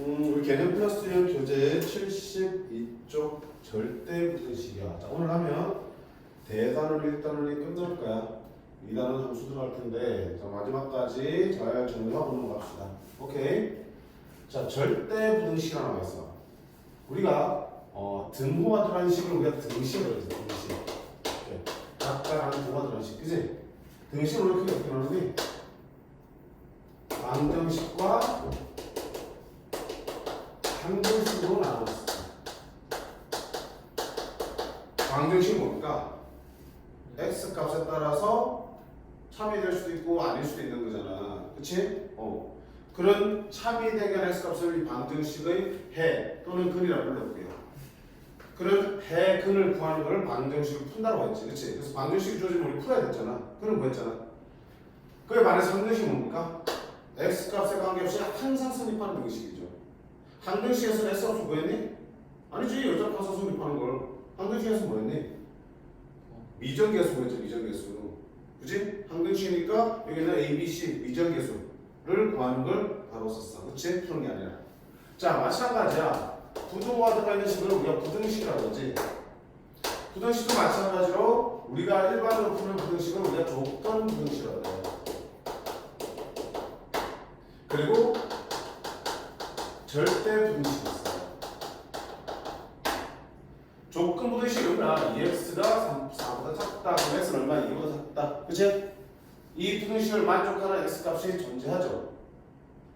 우리 개념 플러스 1 교재 72쪽 절대 부등식이야. 자, 오늘 하면 대단원리, 일단원리 끝날 거야. 2단원 함수 들어갈 텐데, 자, 마지막까지 잘 정리하고 넘어갑시다. 오케이? 자, 절대 부등식 하나 나와 있어. 우리가 등호가 들어가는 식을 우리가 등식을 그러지, 등식. 이렇게 각각 등호가 들어가는 식, 그지? 등식을 우리 크게 어떻게 나누니? 방정식과 방정식으로 나눴어. 방정식이 뭡니까? x 값에 따라서 참이 될 수도 있고 아닐 수도 있는 거잖아. 그치? 그런 참이 되게 x 값을 이 방정식의 해 또는 근이라고 불러볼게요. 그런 해, 근을 구하는 걸 방정식을 푼다고 했지. 그치? 그래서 방정식이 주어지면 우리 풀어야 됐잖아. 그럼 뭐 했잖아? 그에 반해서 항등식이 뭡니까? x 값에 관계없이 항상 성립하는 방식이죠. 항등식에서는 x 값을 뭐 했니? 아니지. 여자 가서 성립하는 걸. 항등식에서 뭐 했니? 미정계수 보였죠. 미정계수. 그치? 항등식이니까 여기는 a, b, c 미정계수를 구하는 걸 바로 썼어. 그치? 푸는 게 아니라. 자, 마찬가지야. 부등호가 들어가 있는 식을 우리가 부등식이라고 하지. 부등식도 마찬가지로 우리가 일반적으로 푸는 부등식은 우리가 조건 부등식이라고 해요. 그리고 절대 부등식이 있어요. 조건 부등식은 2x가 4보다 작다. 그럼 x는 얼마? 2보다 작다. 그치? 이 부등식을 만족하는 x값이 존재하죠.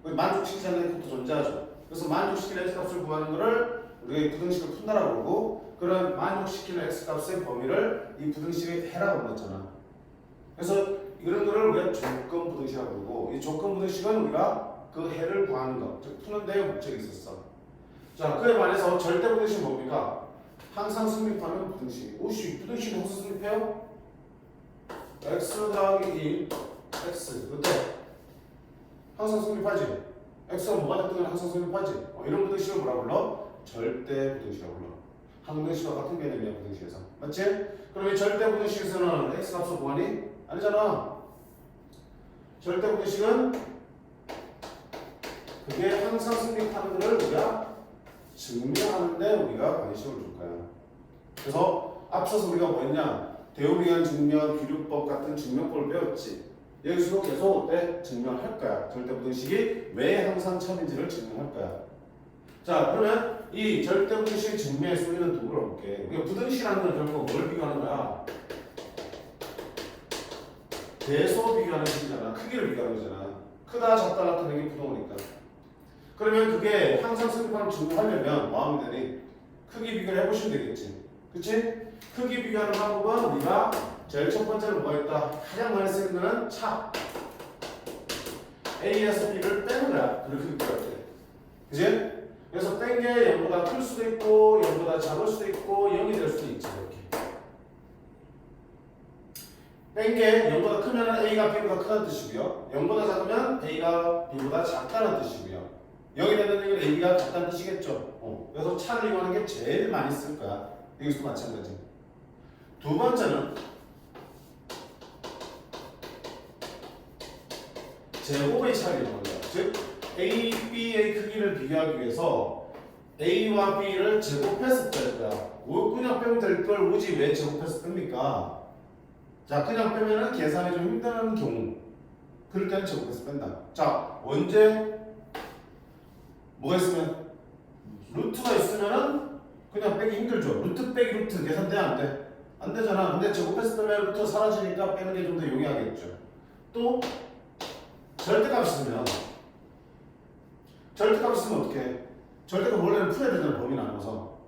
만족시키지 않는 것도 존재하죠. 그래서 만족시키는 x값을 구하는 것을 우리가 이 부등식을 푼다라고 그러고, 그런 만족시키는 x값의 범위를 이 부등식의 해라고 불렀잖아. 그래서 이런 거를 우리가 조건 부등식이라고 그러고, 이 조건 부등식은 우리가 그 해를 구하는 것, 즉 푸는 데에 목적이 있었어. 자, 그에 반해서 절대 부등식은 뭡니까? 항상 성립하는 부등식. 오씨, 부등식이 항상 성립해요? x 더하기 1, x. 어때? 항상 성립하지? x가 뭐가 됐든 항상 성립하지? 이런 부등식을 뭐라 불러? 절대 부등식이라고 불러. 항등식과 같은 개념이야, 부등식에서. 맞지? 그럼 이 절대 부등식에서는 x 값을 구하니? 아니잖아. 절대 부등식은 그게 항상 성립하는 것을 우리가 증명하는데 우리가 관심을 줄 거야. 그래서 앞서서 우리가 뭐 했냐? 대우비관 증명, 비류법 같은 증명법을 배웠지. 여기서도 계속 증명할 거야. 절대 부등식이 왜 항상 참인지를 증명할 거야. 자, 그러면 이 절대 부등식 증명에 쓰이는 도구를 볼게. 우리가 부등식이라는 건 결국 뭘 비교하는 거야? 대소 비교하는 식이잖아. 크기를 비교하는 거잖아. 크다, 작다 나타내는 게 부등호니까. 그러면 그게 항상 성립하는 증명하려면 뭐 하면 되니? 크기 비교를 해보시면 되겠지. 그치? 크기 비교하는 방법은 우리가 제일 첫 번째로 뭐 했다? 가장 많이 쓰는 거는 차. A에서 B를 빼는 거야. 그렇게 비교할 때. 그치? 그래서 뺀 게 0보다 클 수도 있고 0보다 작을 수도 있고 0이 될 수도 있지. 이렇게. 뺀 게 0보다 크면 A가 B보다 크다는 뜻이고요. 0보다 작으면 A가 B보다 작다는 뜻이고요. 0이 되는 얘기는 A가 같다는 뜻이겠죠. 그래서 차를 이용하는 게 제일 많이 쓸 거야. 여기서도 마찬가지. 두 번째는 제곱의 차를 이용하는 거야. 즉 A, B의 크기를 비교하기 위해서 A와 B를 제곱해서 뺄 거야. 그냥 빼면 될 걸 굳이 왜 제곱해서 뺍니까? 자, 그냥 빼면은 계산이 좀 힘든 경우, 그럴 때는 제곱해서 뺀다. 자, 언제 뭐가 있으면 루트가 있으면은 그냥 빼기 힘들죠. 루트 빼기 루트 계산돼 안 돼? 안 되잖아. 근데 제곱해서 빼면 루트가 사라지니까 빼는 게 좀 더 용이하겠죠. 또 절대값 있으면 어떻게 해? 절대값 원래는 풀어야 되잖아. 범위 나눠서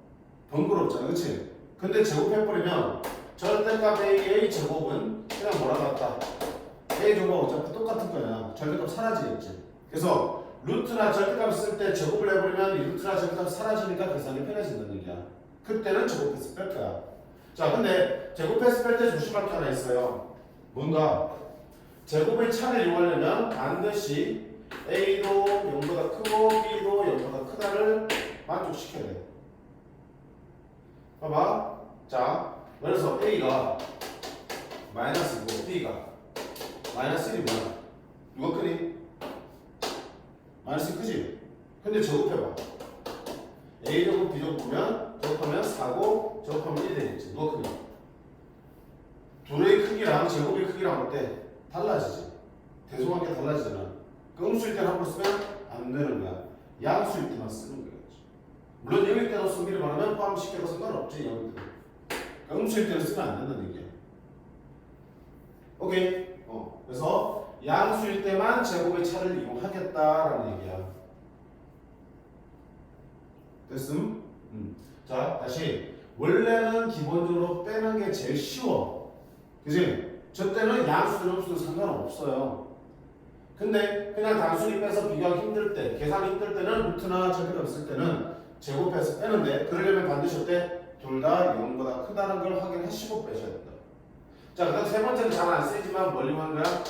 번거롭잖아. 그치? 근데 제곱해버리면 절대값 A 제곱은 그냥 뭐라 같다? A 제곱하고 어차피 똑같은 거야. 절대값 사라지겠지. 그래서 루트나 절대값 쓸 때 제곱을 해버리면 이 루트나 절대값 사라지니까 계산이 편해진다는 얘기야. 그때는 제곱해서 뺄 거야. 자, 근데 제곱해서 뺄 때 조심할 게 하나 있어요. 뭔가 제곱의 차를 이용하려면 반드시 A도 0보다 크고 B도 0보다 크다를 만족시켜야 돼. 봐봐. 자, 그래서 A가 마이너스고 B가 마이너스 1이면 누가 크니? 마이너스 1 크지? 근데 제곱해봐. A제곱 B제곱 보면 제곱하면 4고 제곱하면 1이 되겠지. 누가 크냐? 둘의 크기랑 제곱의 크기랑 어때? 달라지지. 대소관계 달라지잖아. 그 음수일 때는 함부로 쓰면 안 되는 거야. 양수일 때만 쓰는 거야. 물론 0일 때로서 미리 말하면 포함시켜도 상관없지. 0일 때. 음수일 때는 쓰면 안 된다는 얘기야. 오케이. 그래서 양수일 때만 제곱의 차를 이용하겠다라는 얘기야. 됐음? 자, 다시. 원래는 기본적으로 빼는 게 제일 쉬워. 그지? 저 때는 양수든 음수든 상관없어요. 근데 그냥 단순히 빼서 비교하기 힘들 때, 계산이 힘들 때는 루트나 절대가 없을 때는 제곱해서 빼는데, 그러려면 반드시 어때? 둘 다 0보다 크다는 걸 확인하시고 빼셔야 된다. 자, 그 다음 세 번째는 잘 안 쓰이지만 뭘로 하는 거야?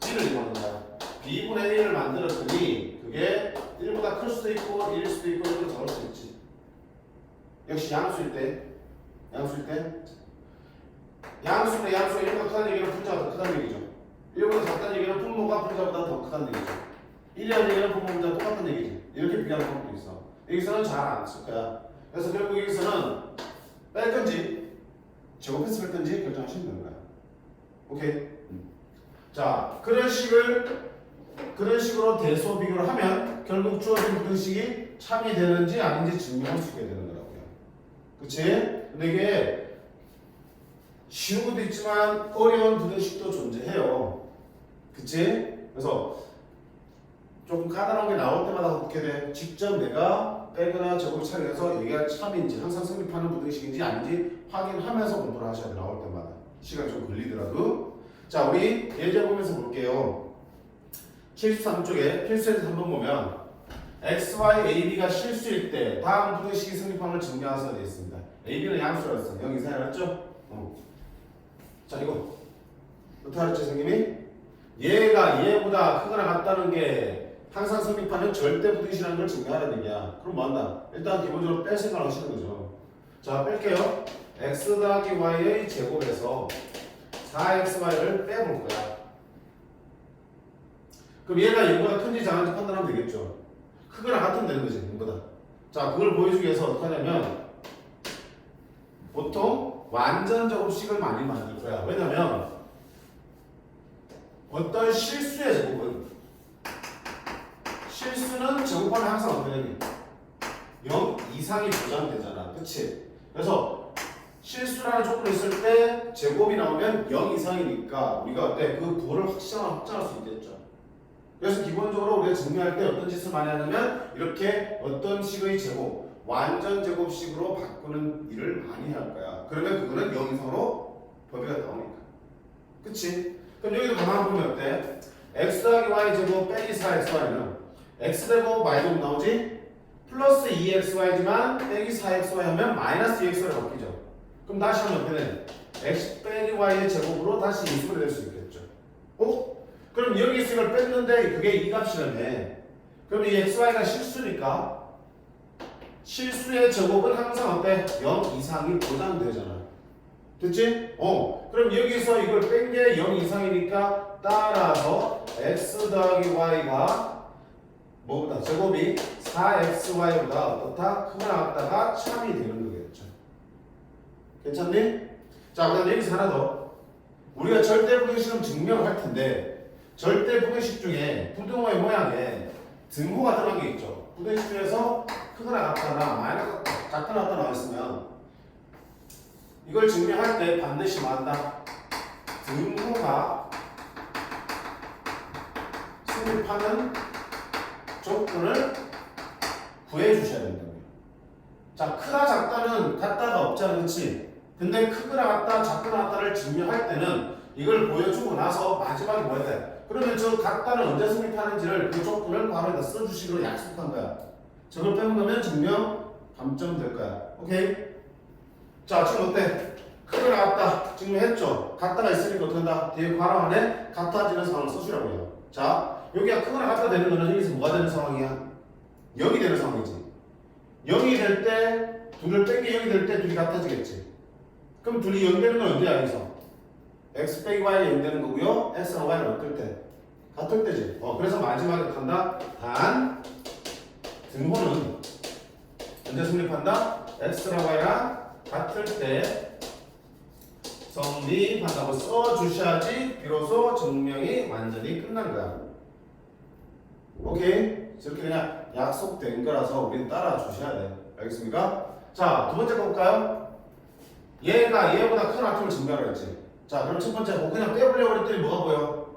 B를 이용하는 거야. B분의 1을 만들었더니 그게 1보다 클 수도 있고 1일 수도 있고 이렇게 적을 수 있지. 역시 양수일 때 양수가 1보다 크다는 얘기는 분자가 더 크다는 얘기죠. 1보다 작다는 얘기는 분모가 분자보다 더 크다는 얘기죠. 1이라는 얘기는 분모보다 똑같은 얘기지. 이렇게 비교하는 방법도 있어. 여기서는 잘 안 쓸 거야. 그래서 결국 여기서는 뺄 건지 제곱해서 뺄 건지 결정하시면 되는 거야. 오케이? 자, 그런 식으로 대소 비교를 하면 결국 주어진 부등식이 참이 되는지 아닌지 증명할 수 있게 되는 거라고요. 그치? 근데 이게 쉬운 것도 있지만 어려운 부등식도 존재해요. 그치? 그래서 조금 까다로운 게 나올 때마다 어떻게 돼? 직접 내가 빼거나 제곱을 처리해서 이게 참인지 항상 성립하는 부등식인지 아닌지 확인하면서 공부를 하셔야 돼. 나올 때마다. 시간이 좀 걸리더라도. 자, 우리 예제 보면서 볼게요. 73쪽에 필수에서 한번 보면 x, y, a, b가 실수일 때 다음 부등식이 성립함을 증명하셔야 되어 있습니다. a, b는 양수라고 했어. 0 이상이 알았죠? 자, 이거 어떻게 알았죠, 선생님이? 얘가 얘보다 크거나 같다는 게 항상 성립하는 절대 부등식이라는 걸 증명하라는 얘기야. 그럼 뭐 한다? 일단 기본적으로 뺄 생각을 하시는 거죠. 자, 뺄게요. x 더하기 y의 제곱에서 4xy를 빼볼 거야. 그럼 얘가 0보다 큰지 작은지 판단하면 되겠죠. 크거나 같으면 되는 거지, 0보다. 자, 그걸 보여주기 위해서 어떻게 하냐면 보통 완전 제곱식을 많이 만들 거야. 왜냐면 어떤 실수의 제곱은 실수는 제곱하면 항상 어떻게 되니? 0 이상이 보장되잖아. 그치? 그래서 실수라는 조건이 있을 때 제곱이 나오면 0 이상이니까 우리가 어때? 그 부호를 확장할 수 있겠죠. 그래서 기본적으로 우리가 증명할 때 어떤 짓을 많이 하냐면 이렇게 어떤 식의 제곱, 완전 제곱식으로 바꾸는 일을 많이 할 거야. 그러면 그거는 0 이상으로 범위가 나오니까. 그치? 그럼 여기도 가만히 보면 어때? x 더하기 y 제곱 빼기 4xy는 x 제곱 y 제곱 나오지? 플러스 2xy지만 빼기 4xy 하면 마이너스 2xy로 바뀌죠. 그럼 다시 하면 어떻게 돼? x 빼기 y의 제곱으로 다시 인수분해 될 수 있겠죠. 그럼 여기 있을 걸 뺐는데 그게 이 값이라며. 그럼 이 xy가 실수니까 실수의 제곱은 항상 어때? 0 이상이 보장되잖아. 됐지? 그럼 여기서 이걸 뺀 게 0 이상이니까 따라서 x 더하기 y가 뭐보다 제곱이 4xy보다 어떻다? 크거나 같다가 참이 되는 거겠죠. 괜찮니? 자, 그 다음 여기서 하나 더. 우리가 절대 부등식은 증명을 할 텐데 절대 부등식 중에 부등호의 모양에 등호가 들어간 게 있죠. 부등식 중에서 크거나 같거나 마이너스 작거나 같다 나와 있으면 이걸 증명할 때 반드시 뭐 한다? 등호가 성립하는 조건을 구해 주셔야 된다고요. 자, 크다 작다는 같다가 없잖아, 그렇지? 근데 크거나 같다, 작거나 같다를 증명할 때는 이걸 보여주고 나서 마지막에 뭐 해야 돼? 그러면 저 같다는 언제 성립하는지를 그 조건을 바로 여기다 써주시기로 약속한 거야. 저걸 빼는 거면 증명 감점 될 거야. 오케이? 자, 지금 어때? 크거나 같다 증명했죠? 같다가 있으니까 어떻게 한다? 뒤에 괄호 안에 같아지는 상황을 써주라고요. 자, 여기가 크거나 같다 되는 거는 여기서 뭐가 되는 상황이야? 0이 되는 상황이지. 0이 될 때, 둘을 뺀 게 0이 될 때 둘이 같아지겠지. 그럼 둘이 0 되는 건 언제야, 여기서? x 빼기 y가 0 되는 거고요. x랑 y는 어떨 때? 같을 때지. 그래서 마지막에 간다. 단 등호는 언제 성립한다? x랑 y랑 같을 때 성립한다고 써주셔야지 비로소 증명이 완전히 끝난 거야. 오케이? 저렇게 그냥 약속된 거라서 우리는 따라주셔야 돼. 알겠습니까? 자, 두 번째 거 볼까요? 얘가 얘보다 큰 아톰을 증명을 했지. 자, 그럼 첫 번째 뭐 그냥 빼보려고 했더니 뭐가 보여?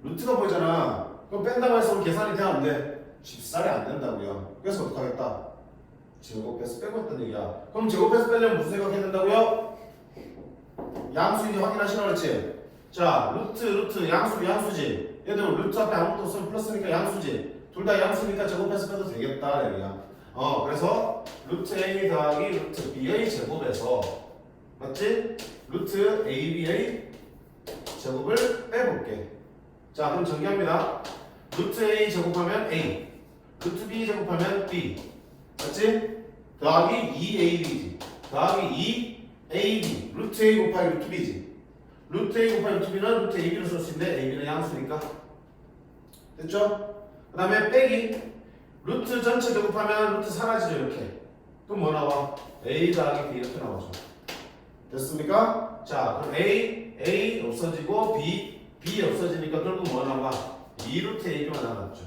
루트가 보이잖아. 그럼 뺀다고 해서 우리 계산이 돼야 안 돼? 쉽사리 안 된다고요. 그래서 어떡하겠다? 제곱해서 빼고 했던 얘기야. 그럼 제곱해서 빼려면 무슨 생각해야 된다고요? 양수인지 확인하시라 그랬지? 자, 루트, 양수지. 얘들 루트 앞에 아무것도 없으면 플러스니까 양수지. 둘 다 양수니까 제곱해서 빼도 되겠다 얘기야. 그래서 루트 A 더하기 루트 B의 제곱에서 맞지? 루트 AB의 제곱을 빼볼게. 자, 그럼 정리합니다. 루트 A 제곱하면 A, 루트 B 제곱하면 B, 맞지? 더하기 2AB지. 더하기 2AB, 루트 A 곱하기 루트 B지. 루트 A 곱하기 루트 B는 루트 AB로 쓸 수 있는데 AB는 양수니까. 됐죠? 그 다음에 빼기. 루트 전체 제곱하면 루트 사라지죠, 이렇게. 그럼 뭐 나와? A 더하기 B 이렇게 나오죠. 됐습니까? 자, 그럼 A 없어지고 B 없어지니까 결국 뭐 나와? 2루트 AB만 남았죠.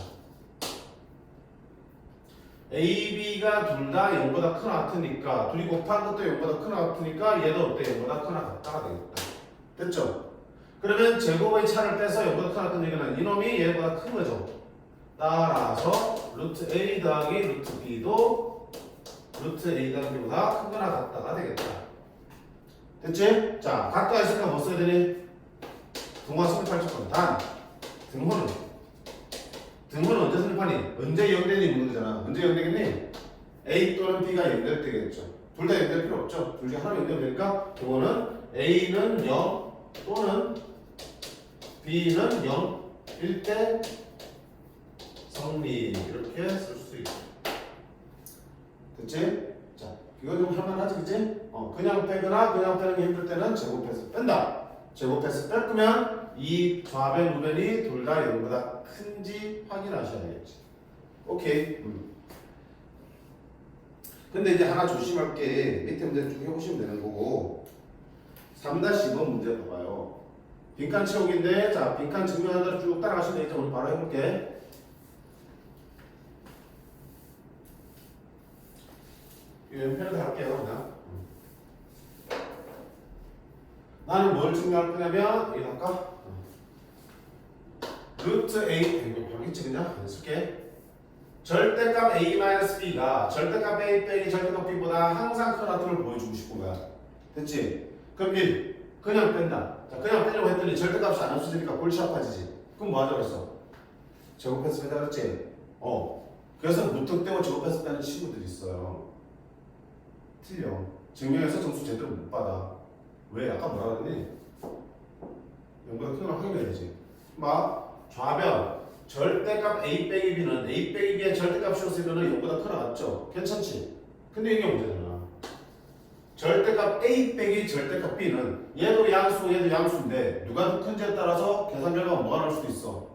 AB가 둘 다 0보다 크나 같으니까 둘이 곱한 것도 0보다 크나 같으니까 얘도 어때? 0보다 크나 같다가 되겠다. 됐죠? 그러면 제곱의 차를 빼서 0보다 크나 같은 얘기는 이놈이 얘보다 큰 거죠. 따라서 루트 A 더하기 루트 B도 루트 A 더하기 B보다 크거나 같다가 되겠다. 됐지? 자, 같다 했으니까 뭐 써야 되니? 등호가 성립할 조건. 단, 등호는 언제 성립하니? 언제 0되니 묻는 거잖아. 언제 0되겠니? A 또는 B가 0될 때겠죠. 둘 다 0될 필요 없죠. 둘 중에 하나 0되면 되니까 등호는 A는 0 또는 B는 0일 때 성립. 이렇게 쓸 수 있고. 됐지? 자, 이거 좀 할만하지, 그치? 그냥 빼거나 그냥 빼는 게 힘들 때는 제곱해서 뺀다. 제곱해서 뺄 거면 이 좌변, 우변이 둘 다 0보다 큰지 확인하셔야겠지. 오케이. 근데 이제 하나 조심할 게 밑에 문제 쭉 해보시면 되는 거고 3-2번 문제 봐봐요. 빈칸 채우기인데 자, 빈칸 증명하는 대로 쭉 따라가시면 되겠죠. 오늘 바로 해볼게. 이 왼편에서 할게요. 그냥. 나는 뭘 증명할 거냐면 이거 할까? 루트 A 이거 별겠지 그냥 쓸게. 절대값 A-B가 절대값 A 빼기 절대값 B보다 항상 큰 아톰을 보여주고 싶은 거야. 됐지? 그럼 1 그냥 뺀다. 자, 그냥 빼려고 했더니 절대값이 안 없어지니까 골치 아파지지. 그럼 뭐 하자 그랬어? 제곱해서 뺀다 그랬지? 그래서 무턱대고 제곱해서 빼는 친구들이 있어요. 틀려. 증명해서 점수 제대로 못 받아. 왜? 아까 뭐라 그랬니? 0보다 큰 걸 확인해야지. 막 좌변 절대값 A 빼기 B는 A 빼기 B의 절대값이었으면 0보다 크나 같죠? 괜찮지? 근데 이게 문제잖아. 절대값 A 빼기 절대값 B는 얘도 양수 얘도 양수인데 누가 더 큰지에 따라서 계산 결과가 뭐가 나올 수도 있어?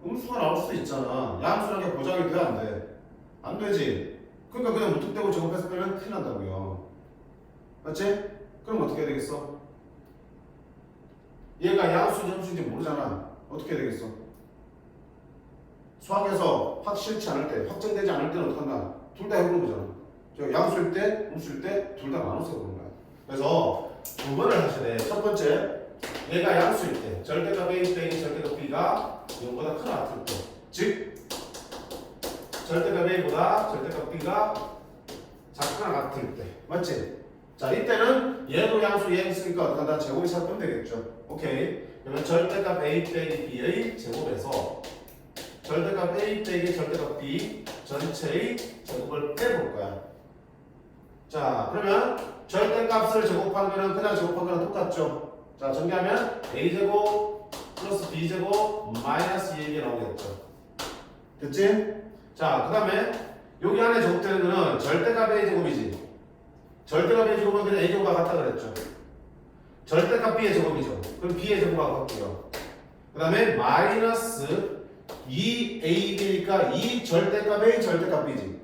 음수가 나올 수도 있잖아. 양수라는 게 보장이 돼 안 돼? 안 되지. 그러니까 그냥 무턱대고 제곱해서 빼면 큰일 난다고요. 맞지? 그럼 어떻게 해야 되겠어? 얘가 양수인지 음수인지 모르잖아. 어떻게 해야 되겠어? 수학에서 확실치 않을 때, 확정되지 않을 때는 어떻게 한다? 둘 다 해보는 거잖아. 저 양수일 때, 음수일 때 둘 다 나눠서 해보는 거야. 그래서 두 번을 하셔야 돼. 첫 번째, 얘가 양수일 때, 절대값 A 빼기 절대값 B가 0보다 크나 같을 때, 즉 절대값 A보다 절대값 B가 작거나 같을 때, 맞지? 자, 이때는 얘도 양수 얘 있으니까 어떻게 한다? 제곱이 잡으면 되겠죠. 오케이. 그러면 절대값 A 빼기 B의 제곱에서 절대값 A 빼기 절대값 B 전체의 제곱을 빼볼 거야. 자, 그러면 절대값을 제곱한 거는 그냥 제곱한 거랑 똑같죠. 자, 정리하면 A제곱 플러스 B제곱 마이너스 2가 나오겠죠. 됐지? 자, 그 다음에 여기 안에 제곱되는 거는 절대값 A제곱이지. 절대값 A의 제곱은 그냥 A제곱과 같다 그랬죠. 절대값 B의 제곱이죠. 그럼 B의 제곱과 같고요. 그 다음에 마이너스 2ab니까 이 절대값 a 절대값 b지.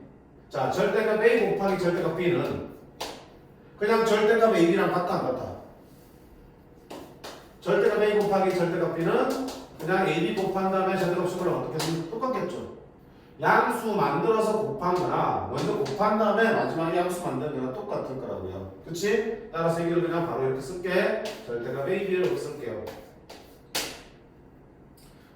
자, 절대값 a 곱하기 절대값 b는 그냥 절대값 ab랑 같아 안 같아? 절대값 a 곱하기 절대값 b는 그냥 ab 곱한 다음에 절대값 식으로 어떻게 쓰면 똑같겠죠. 양수 만들어서 곱한 거나 먼저 곱한 다음에 마지막에 양수 만드는 거랑 똑같을 거라고요. 그치? 따라서 이걸 그냥 바로 이렇게 쓸게. 절대값 ab를 이렇게 쓸게요.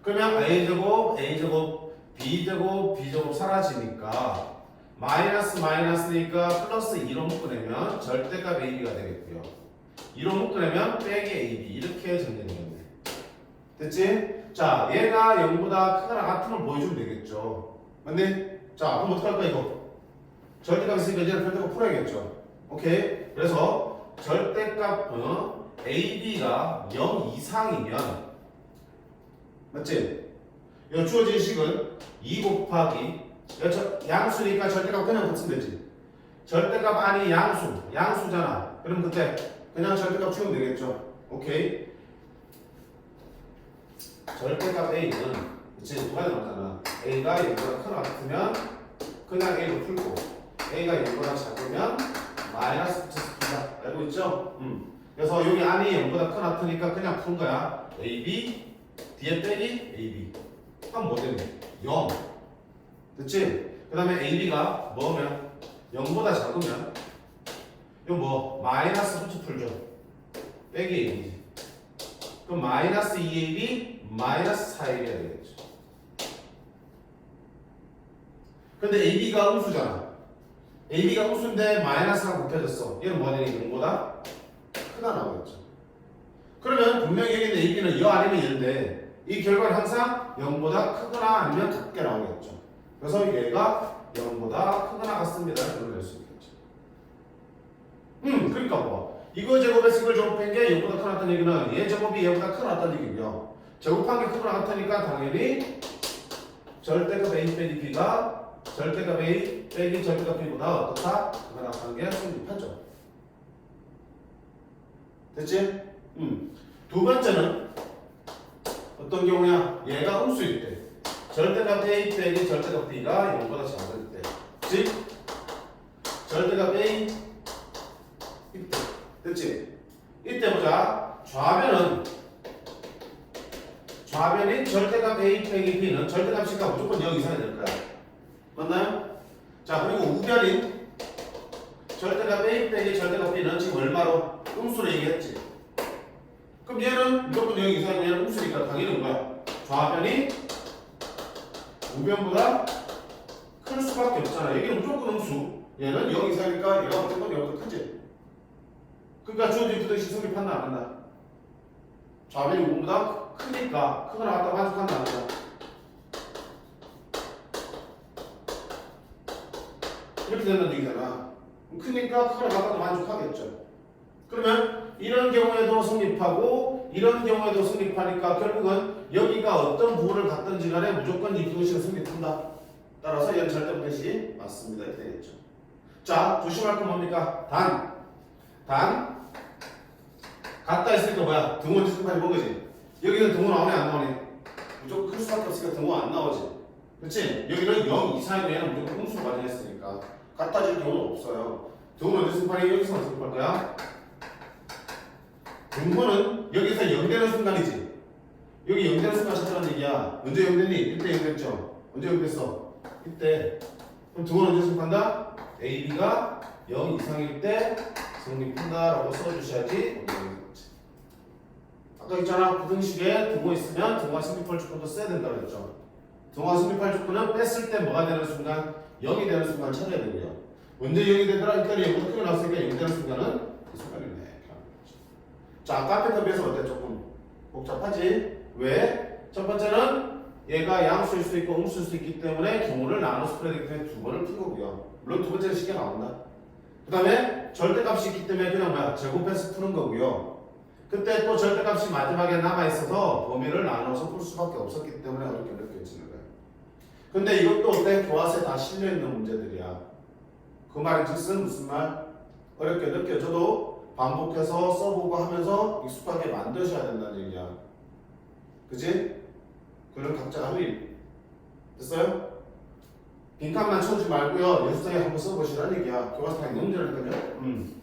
그러면 a제곱, a제곱, b제곱, b제곱 사라지니까 마이너스 마이너스니까 플러스 2로 묶어내면 절대값 ab가 되겠고요. 2로 묶어내면 빼기 ab 이렇게 정리되겠네. 됐지? 자, 얘가 0보다 크거나 같은 걸 보여주면 되겠죠. 맞네? 자, 그럼 어떡할까 이거? 절대값 있으니까 이제는 절대값 풀어야겠죠. 오케이? 그래서 절대값 ab가 0 이상이면 맞지? 이 주어진 식은 2 곱하기 양수니까 절대값 그냥 붙이면 되지. 절대값 아니 양수잖아. 그럼 그때 그냥 절대값 치우면 되겠죠. 오케이? 절대값 a는 그치? 두 가지 나오잖아. a가 0보다 크거나 같으면 그냥 a로 풀고 a가 0보다 작으면 마이너스 붙여서 푼다. 알고 있죠? 그래서 여기 안이 0보다 크거나 같으니까 그냥 푼 거야. ab 뒤에 빼기 ab 하면 뭐 되네? 0 됐지? 그 다음에 ab가 뭐면 0보다 작으면 이거 뭐 마이너스 붙여 풀죠. 빼기 ab지. 그럼 마이너스 2ab 마이너스 4ab이 되겠죠. 근데 ab가 음수잖아. ab가 음수인데 마이너스가 곱해졌어. 얘는 뭐 되니? 0보다 크다 나오겠죠. 그러면 분명히 여기는 ab는 여 아니면 얘인데 이 결과는 항상 0보다 크거나 아니면 같게 나오겠죠. 그래서 얘가 0보다 크거나 같습니다. 이렇게 낼 수 있겠죠. 그러니까 뭐 이거 제곱에서 이걸 제곱한 게 0보다 크거나 같다는 얘기는 얘 제곱이 얘보다 크거나 같다는 얘기고요. 제곱한 게 크거나 같으니까 당연히 절대값 a 빼기 b가 절대값 a 빼기 절대값 b보다 어떻다? 크거나 같다는 게 성립하죠. 됐지? 두 번째는 어떤 경우냐? 얘가 음수일 때 절대값 a 빼기 절대값 b가 0보다 작을 때 즉 절대값 a 이때 됐지? 이때 보자. 좌변인 절대값 a 빼기 b는 절대값이니까 무조건 0 이상이 될 거야. 맞나요? 자, 그리고 우변인 절대값 a 빼기 절대값 b는 지금 얼마로? 음수로 얘기했지. 그럼 얘는 무조건 0 이상이면 얘는 음수니까 당연히 뭐야? 좌변이 우변보다 클 수밖에 없잖아. 여기는 무조건 음수. 얘는 0 이상이니까 얘가 무조건 0보다 크지. 그러니까 주어진 부등식 성립한다 안 한다? 좌변이 우변보다 크니까 크거나 같다 만족한다 안 한다? 이렇게 된다는 얘기잖아. 크니까 크거나 같다도 만족하겠죠. 그러면 이런 경우에도 성립하고 이런 경우에도 성립하니까 결국은 여기가 어떤 부호를 갖든지 간에 무조건 이 부등식은 성립한다. 따라서 얘는 절대부등식이 맞습니다. 이렇게 되겠죠. 자, 조심할 건 뭡니까? 단 같다 했으니까 뭐야? 등호 지수까지 본 거지. 여기는 등호 나오네 안 나오네? 무조건 클 수밖에 없으니까 등호 안 나오지. 그렇지? 여기는 0 이상이면 얘는 무조건 음수로 가정했으니까 같아질 경우는 없어요. 등호는 어디서 승판이 여기서만 승판할 거야? 등호는 여기서 0 되는 순간이지. 여기 0 되는 순간 찾으라는 얘기야. 언제 0 됐니? 이때 0 됐죠? 언제 0 됐어? 이때. 그럼 등호는 언제 승판한다? AB가 0 이상일 때 성립한다라고 써주셔야지. 아까 있잖아. 부등식에 등호 있으면 등호가 성립할 조건도 써야 된다고 했죠. 등호가 성립할 조건은 뺐을 때 뭐가 되는 순간? 0이 되는 순간 찾아야 되고요. 언제 0이 되더라? 일단 0보다 크게 나왔으니까 0 되는 순간은 그 순간이네. 자, 아까 앞에 비해서 어때? 조금 복잡하지? 왜? 첫 번째는 얘가 양수일 수도 있고 음수일 수도 있기 때문에 경우를 나눠서 풀어야 되기 때문에 두 번을 푼 거고요. 물론 두 번째는 쉽게 나온다. 그 다음에 절대값이 있기 때문에 그냥 뭐야? 제곱해서 푸는 거고요. 그때 또 절대값이 마지막에 남아있어서 범위를 나눠서 풀 수밖에 없었기 때문에 어렵게 느껴지는 거예요. 근데 이것도 어때? 교과서에 다 실려있는 문제들이야. 그 말인 즉슨 무슨 말? 어렵게 느껴져도 반복해서 써보고 하면서 익숙하게 만드셔야 된다는 얘기야. 그지? 그럼 각자가 합의 됐어요? 빈칸만 쳐주지 말고요. 연습장에 한번 써보시라는 얘기야. 교과서에 너무 잘하니까요.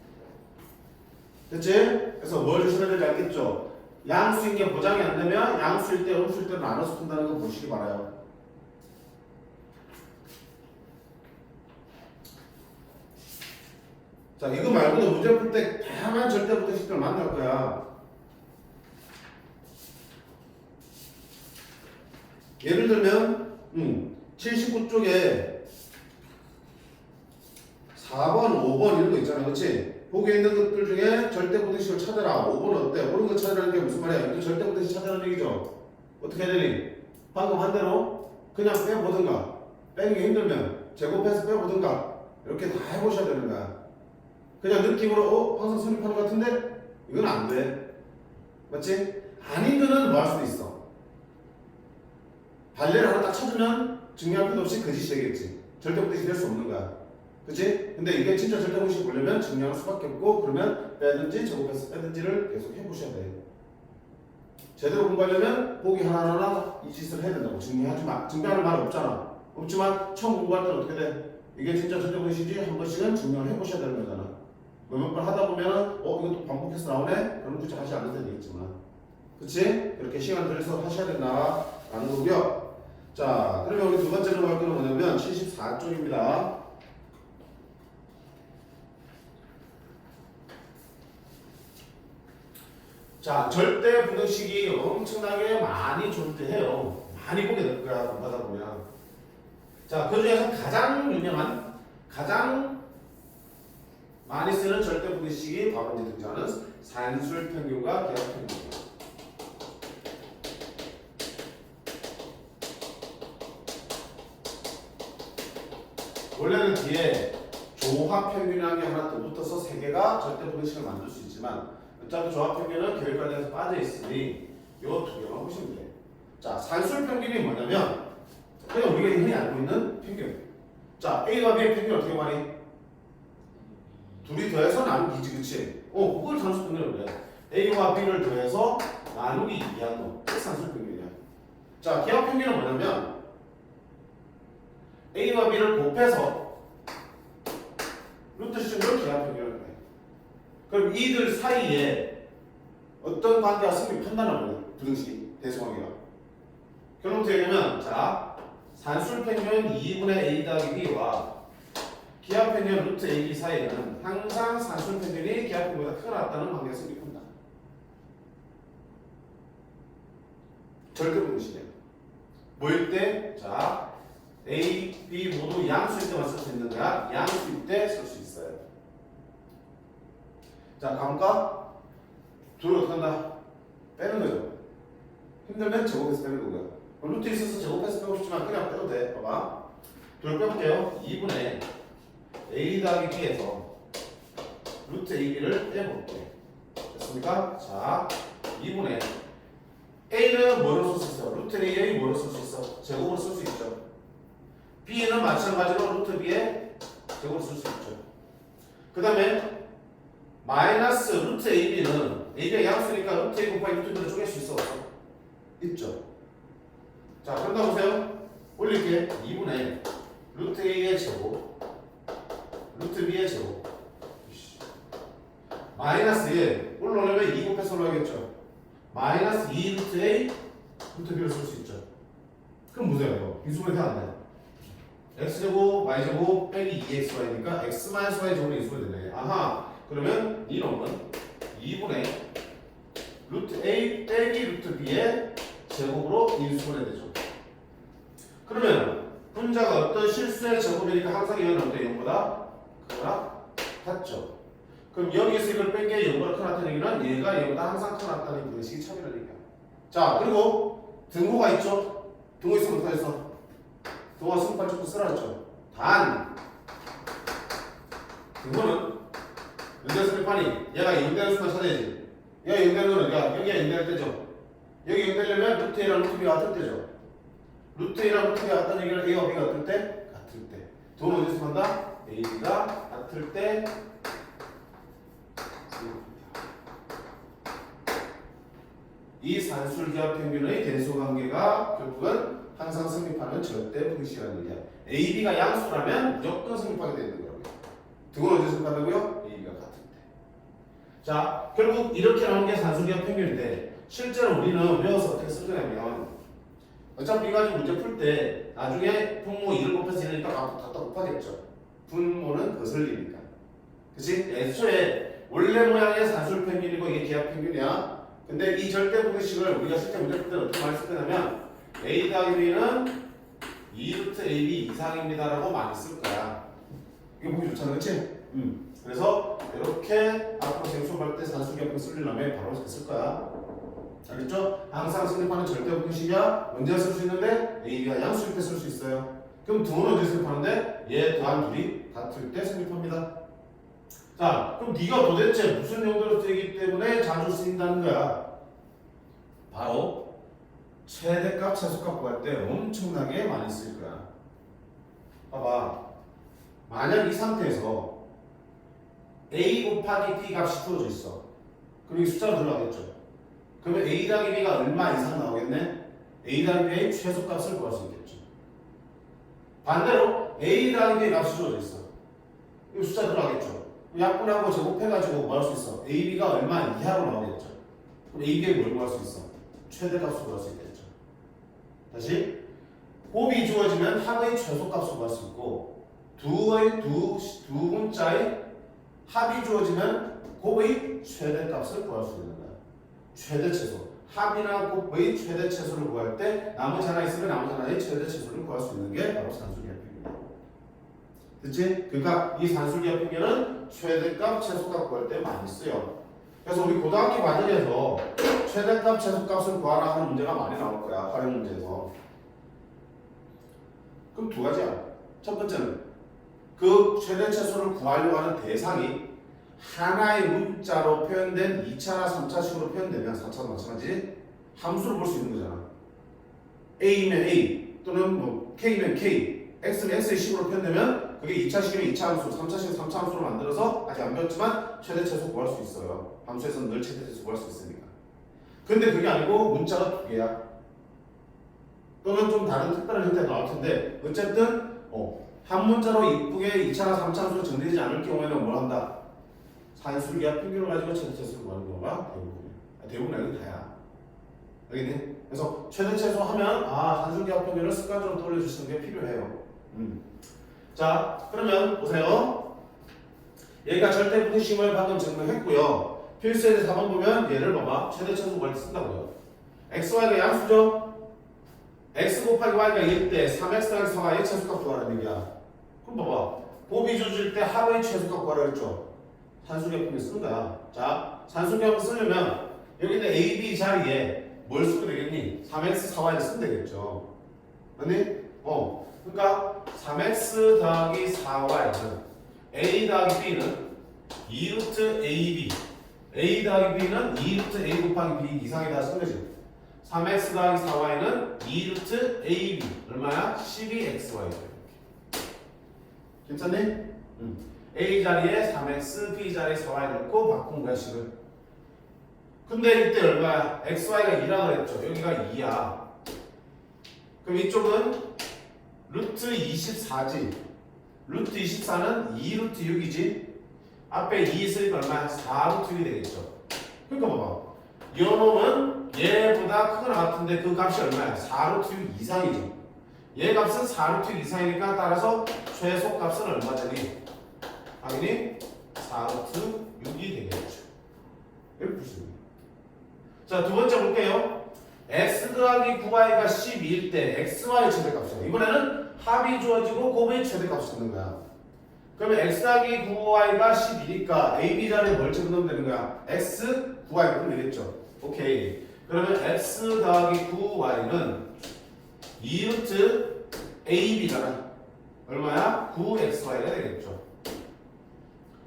됐지? 그래서 뭘 주셔야 될지 알겠죠? 양수인 게 보장이 안 되면 양수일 때, 음수일 때 나눠서 푼다는 거 보시기 바라요. 자, 이거 말고도 문제 풀 때 다양한 절대부등식들 만날 거야. 예를 들면 79쪽에 4번, 5번 이런 거 있잖아. 그렇지? 보기에 있는 것들 중에 절대부등식을 찾아라. 5번 어때? 옳은 거 찾으라는 게 무슨 말이야? 이거 절대부등식 찾으라는 얘기죠. 어떻게 해야 되니? 방금 한 대로 그냥 빼보든가, 빼기 힘들면 제곱해서 빼보든가, 이렇게 다 해보셔야 되는 거야. 그냥 느낌으로 항상 성립하는 것 같은데 이건 안 돼. 맞지? 아닌 거는 뭐 할 수도 있어. 발레를 하나 딱 찾으면 증명할 필요 없이 거짓이 되겠지. 절대부등식이 될 수 없는 거야. 그치? 근데 이게 진짜 절대부등식 보려면 증명할 수밖에 없고, 그러면 빼든지 제곱해서 빼든지를 계속 해보셔야 돼. 제대로 공부하려면 보기 하나하나 이 짓을 해야 된다고. 증명하지 마. 증명할 말 없잖아. 없지만 처음 공부할 때는 어떻게 돼? 이게 진짜 절대부등식인지 한 번씩은 증명을 해보셔야 되는 거잖아. 몇 번 하다 보면은 이것도 반복해서 나오네? 그럼 굳이 하지 않을 때도 있지만, 그치? 이렇게 시간 들여서 하셔야 된다라는 거고요. 자, 그러면 우리 두 번째로 할 거는 뭐냐면 74쪽입니다. 자, 절대부등식이 엄청나게 많이 존재해요. 많이 보게 될 거야, 공부하다 보면. 자, 그 중에서 가장 유명한, 가장 많이 쓰는 절대부등식이 바로 이제 등장하는 산술평균과 기하평균. 원래는 뒤에 조합평균이라는 게 하나 더 붙어서 세 개가 절대부등식을 만들 수 있지만, 어차피 조합평균은 교육과정에서 빠져 있으니 요 두 개만 보시면 돼요. 자, 산술평균이 뭐냐면 그냥 우리가 흔히 알고 있는 평균. 자, A와 B의 평균 어떻게 말해? 둘이 더해서 나누기지, 그치? 그걸 산술평균이라고 그래. A와 B를 더해서 나누기 2하는 거. 그게 산술평균이야. 자, 기하평균은 뭐냐면 A와 B를 곱해서 루트 씌운 기하평균이라고 해. 그럼 이들 사이에 어떤 관계가 성립한다는 거예요. 부등식이, 대수관계가. 결론부터 얘기하면, 자, 산술평균 2분의 A 더하기 B와 기하평균 루트 AB 사이에는 항상 산술평균이 기하평균보다 크게 나왔다는 관계가 성립한다. 절대부등식이에요. 뭐일 때? 자, A, B 모두 양수일 때만 쓸 수 있는 거야. 양수일 때 쓸 수 있어요. 자, 가볼까? 둘을 어떻게 한다? 빼는 거죠. 힘들면 제곱해서 빼는 거고요. 루트 있어서 제곱해서 빼고 싶지만 그냥 빼도 돼. 봐봐. 둘 빼볼게요. 2분의 A 더하기 B에서 루트 AB를 빼볼게. 됐습니까? 자, 2분의 A는 뭐로 쓸 수 있어? 루트 A의 뭐로 쓸 수 있어? 제곱으로 쓸 수 있죠. B는 마찬가지로 루트 B의 제곱으로 쓸 수 있죠. 그 다음에 마이너스 루트 AB는 AB가 양수니까 루트 A 곱하기 루트 B를 쪼갤 수 있어? 없어? 있죠. 자, 그런다 보세요. 올릴게. 2분의 루트 A의 제곱 루트 B의 제곱 마이너스 1 올라오려면 2 곱해서 올라가겠죠. 마이너스 2 루트 A 루트 B를 쓸 수 있죠. 그럼 보세요. 인수분해 안 돼. x제곱 y제곱 빼기 2xy니까 x 마이너스 y 제곱이 인수분해 되네. 아하. 그러면 이놈은 2분의 루트 A 빼기 루트 B의 제곱으로 인수분해 되죠. 그러면 분자가 어떤 실수의 제곱이니까 항상 이건 어때? 0보다 크거나 같죠. 그럼 여기서 이걸 뺀 게 0보다 크다는 얘기는 얘가 0보다 항상 크다는 분식이 차이라는 얘기야. 자, 그리고 등호가 있죠. 등호 있으면 어떻게 했어? 등호가 승부할 조건 쓰라졌죠. 단 등호는 연대수립하니 얘가 0되는 수만 찾아야지. 얘가 0되는 거는 여기가 0될 때죠. 여기 0되려면 루트 A랑 루트 B가 같을 때죠. 루트 A랑 루트 B가 같다는 얘기는 A와 B가 같을 때? 같을 때. 등호는 어디서 한다? A, B가 같을 때 이 산술기하평균의 대소관계가 결국은 항상 성립하는 절대 분식이라는 얘기야. AB가 양수라면 무조건 성립하게 되는 거라고요. 두 건 언제 성립한다고요? AB가 같을 때. 자, 결국 이렇게 나오는 게 산술기하 평균인데 실제로 우리는 외워서 어떻게 쓸 거냐면 어차피 이 가지고 문제 풀 때 나중에 분모 2를 곱해서 1을 갖다 곱하겠죠. 분모는 거슬리니까. 그치? 애초에 원래 모양의 산술 평균이고 이게 기하 평균이야. 근데 이 절대 분식을 우리가 실제 문제 풀 때는 어떻게 많이 쓸 거냐면 A 더하기 B는 2루트 AB 이상입니다 라고 많이 쓸 거야. 이거 보기 좋잖아, 그치? 그래서 이렇게 앞으로 생수할 때 산술기하평 쓰려면 바로 이렇게 쓸 거야. 알겠죠? 항상 성립하는 절대 분식이야. 언제 쓸 수 있는데? AB가 양수일 때 쓸 수 있어요. 그럼 두는 언제 성립하는데? 얘 더한 둘이 같을 때 성립합니다. 자, 그럼 네가 도대체 무슨 용도로 쓰이기 때문에 자주 쓰인다는 거야? 바로 최대값, 최소값 구할 때 엄청나게 많이 쓸 거야. 봐봐. 만약 이 상태에서 A 곱하기 B 값이 주어져 있어. 그럼 이 숫자로 들어가겠죠. 그러면 A 더하기 B가 얼마 이상 나오겠네? A 더하기 B의 최소값을 구할 수 있겠죠. 반대로 A 더하기 B의 값이 주어져 있어. 이 숫자 들어가겠죠. 약분하고 제곱해가지고 뭐 할 수 있어? AB가 얼마 이하로 나오겠죠. 그럼 AB의 뭘 구할 수 있어? 최대값을 구할 수 있겠죠. 다시 곱이 주어지면 합의 최소값을 구할 수 있고 두 문자의 합이 주어지면 곱의 최대값을 구할 수 있는 거야. 최대 최소. 합이나 곱의 최대 최소를 구할 때 나머지 하나 있으면 나머지 하나의 최대 최소를 구할 수 있는 게 바로 산술기하 평균이야. 그치? 그러니까 이 산술기하 평균은 최대값, 최소값 구할 때 많이 쓰여. 그래서 우리 고등학교 과정에서 최대값, 최소값을 구하라 하는 문제가 많이 나올 거야. 활용 문제에서. 그럼 두 가지야. 첫 번째는 그 최대 최소를 구하려고 하는 대상이 하나의 문자로 표현된 2차나 3차식으로 표현되면 3차도 마찬가지 함수를 볼 수 있는 거잖아. A면 A 또는 뭐 K면 K, X는 X의 식으로 표현되면 그게 2차식이면 2차 함수, 3차식은 3차 함수로 만들어서 아직 안 배웠지만 최대 최소 구할 수 있어요. 함수에서는 늘 최대 최소 구할 수 있으니까. 근데 그게 아니고 문자가 두 개야. 또는 좀 다른 특별한 형태가 나올 텐데 어쨌든 한 문자로 이쁘게 2차나 3차 함수로 정리되지 않을 경우에는 뭘 한다? 산술기하 평균을 가지고 최대 최소를 구하는 경우가 대부분이야. 대부분 아니고 다야. 알겠니? 그래서 최대 최소 하면 산술기하 평균을 습관적으로 떠올려주시는 게 필요해요. 자, 그러면 보세요. 얘가 절대 분식임을 방금 증명했고요. 필수에 대해서 한번 보면 얘를 봐봐. 최대 최소 구할 때 쓴다고요. x, y가 양수죠? x 곱하기 y가 1 때 3x 더하기 4y의 최소값 구하라는 얘기야. 그럼 봐봐. 곱이 주어질 때 합의 최소값 구하라 그랬죠? 산술기하 평균 쓰는 거야. 자, 산술기하 평균 쓰려면 여기 있는 a, b 자리에 뭘 쓰면 되겠니? 3x, 4y를 쓰면 되겠죠. 맞니? 그러니까 3x 더하기 4y는 a 더하기 b는 2루트 ab a 더하기 b는 2루트 a 곱하기 b 이상이다 쓴 거지. 3x 더하기 4y는 2루트 ab 얼마야? 12xy죠. 괜찮니? a 자리에 3x, b 자리에 4y 넣고 바꾼 거야 식을. 근데 이때 얼마야? xy가 2라 그랬죠. 여기가 2야. 그럼 이쪽은 루트 24지. 루트 24는 2루트 6이지. 앞에 2 있으니까 얼마야? 4루트 6이 되겠죠. 그러니까 봐봐. 이 놈은 얘보다 크거나 같은데 그 값이 얼마야? 4루트 6 이상이죠. 얘 값은 4루트 6 이상이니까 따라서 최소 값은 얼마 되니? 당연히 4루트 6이 되겠죠. 이렇게 보시면. 자, 두 번째 볼게요. x 더하기 9y가 12일 때 xy 최대값이야. 이번에는 합이 주어지고 곱의 최대값을 찾는 거야. 그러면 x 더하기 9y가 12니까 a, b 자리에 뭘 집어넣으면 되는 거야? x, 9y 그러면 되겠죠. 오케이. 그러면 x 더하기 9y는 2루트 ab잖아. 얼마야? 9xy가 되겠죠.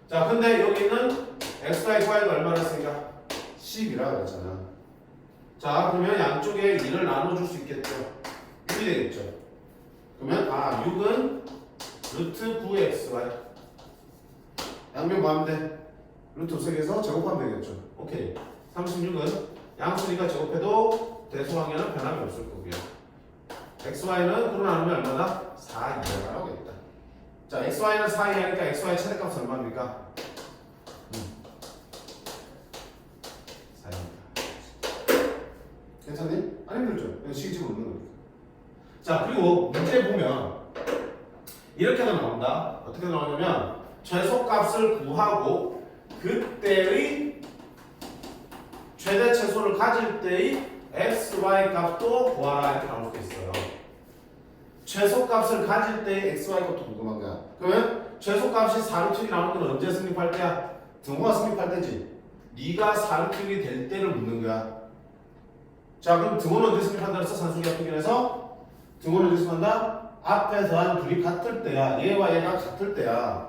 자, 근데 여기는 xy, 9y가 얼마나 했으니까 10이라 그랬잖아. 자, 그러면 양쪽에 1을 나눠줄 수 있겠죠. 6이 되겠죠. 그러면 6은 루트 9xy 양변 뭐 하면 돼? 루트 3개에서 제곱하면 되겠죠. 오케이. 36은 양수니까 제곱해도 대소항에는 변함이 없을 거고요. xy는 그로 나누면 얼마다? 4 이하가 나오겠다. 자, xy는 4 이하니까 xy 최대값은 얼마입니까? 4입니다. 괜찮니? 안 힘들죠? 그냥 시기집어 넣는 거니까. 자, 그리고 문제 보면 이렇게도 나온다. 어떻게 나오냐면 최소값을 구하고 그때의 최대 최소를 가질 때의 x, y 값도 구하라 이렇게 나올 수 있어요. 최소값을 가질 때의 x, y 값도 궁금한 거야. 그러면 최소값이 4루트이 나오는 건 언제 성립할 때야? 등호가 성립할 때지. 네가 4루트이 될 때를 묻는 거야. 자, 그럼 등호는 언제 성립한다 그랬어? 산수기하 표현에서 등호는 언제 성립한다? 앞에 더한 둘이 같을 때야. 얘와 얘가 같을 때야.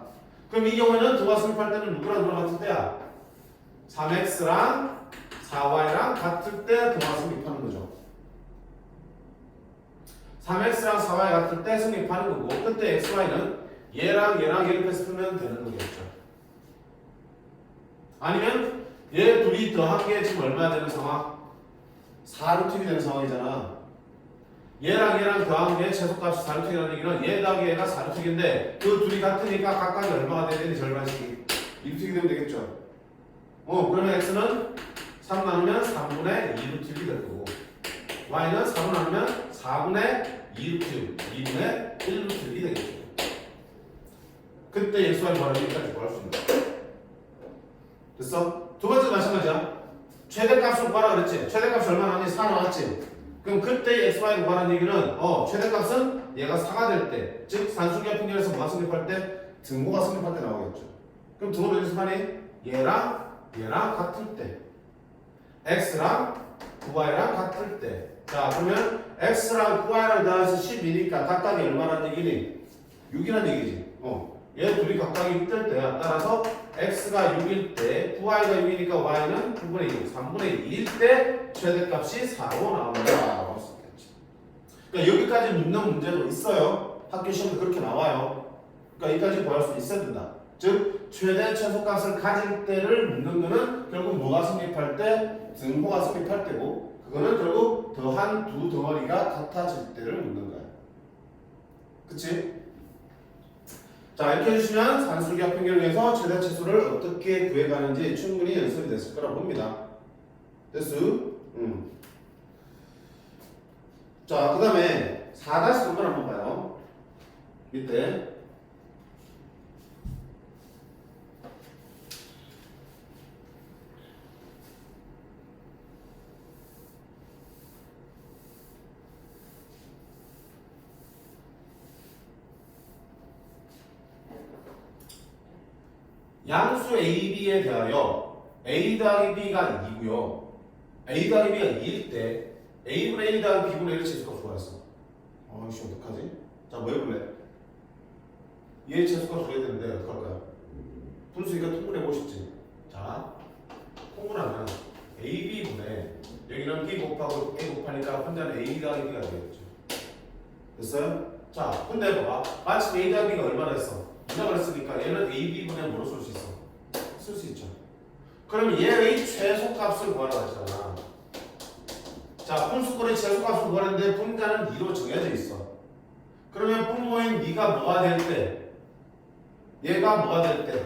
그럼 이 경우에는 등호가 성립할 때는 누구랑 누구랑 같을 때야? 3x랑 4y랑 같을 때 등호가 성립하는 거죠. 3x랑 4y 같을 때 성립하는 거고 그때 xy는 얘랑 얘를 빼면 되는 거겠죠. 아니면 얘 둘이 더한 게 지금 얼마나 되는 상황? 4루트이 되는 상황이잖아. 얘랑 더한 게 최소값이 4루트이라는 얘기는 얘 더하기 얘가 4루트인데 그 둘이 같으니까 각각이 얼마가 돼야 되니? 절반씩 2루트이 되면 되겠죠. 그러면 x는 3 나누면 3분의 2루트이 될 거고 y는 3을 나누면 4분의 2루트, 2분의 1루트이 되겠죠. 그때 xy 구하는 얘기까지 구할 수 있는 거야. 됐어? 두 번째도 마찬가지야. 최대값을 구하라 그랬지? 최대값이 얼마 나왔니? 4 나왔지? 그럼 그때 xy 구하라는 얘기는 최대값은 얘가 4가 될 때, 즉 산수기하 평균에서 뭐가 성립할 때? 등호가 성립할 때 나오겠죠. 그럼 등호는 어디서 하니? 얘랑 같을 때, x랑 9y랑 같을 때. 자, 그러면 x랑 9y랑 더해서 10이니까 각각이 얼마라는 얘기니? 6이라는 얘기지. 얘 둘이 각각이 6될 때야. 따라서 x가 6일 때 9y가 6이니까 y는 9분의 2, 3분의 2일 때 최대값이 4로 나온다. 라고 할 수 있겠지. 그러니까 여기까지 묻는 문제도 있어요. 학교 시험도 그렇게 나와요. 그러니까 여기까지 구할 수 있어야 된다. 즉 최대 최소값을 가질 때를 묻는 거는 결국 뭐가 성립할 때? 등호가 성립할 때고 그거는 결국 더한 두 덩어리가 같아질 때를 묻는 거야. 그치? 자, 이렇게 해주시면 산술기하 평균을 위해서 최대 최소를 어떻게 구해가는지 충분히 연습이 됐을 거라고 봅니다. 됐어? 자, 그 다음에 4-3번 한번 봐요. 밑에 양수 AB에 대하여 A 더하기 B가 2고요. A 더하기 B가 2일 때 A분의 1 더하기 B분의 1을 최소값 구하였어. 이씨 어떡하지? 자, 뭐 해볼래? 얘 최소값 구해야 되는데 어떡할 거야? 분수니까 통분해보고 싶지. 자, 통분하면 AB분의 여기는 B 곱하고 A 곱하니까 혼자는 A 더하기 B가 되겠죠. 됐어요? 자, 근데 봐봐. 마침 A 더하기 B가 얼마나 했어? 2라고 했으니까 얘는 AB분의 뭐로 쓸 수 있어? 쓸 수 있죠. 그럼 얘의 최소값을 구하라고 했잖아. 자, 분수꼴의 최소값을 구하는데 분자는 2로 정해져 있어. 그러면 분모인 네가 뭐가 될 때? 얘가 뭐가 될 때?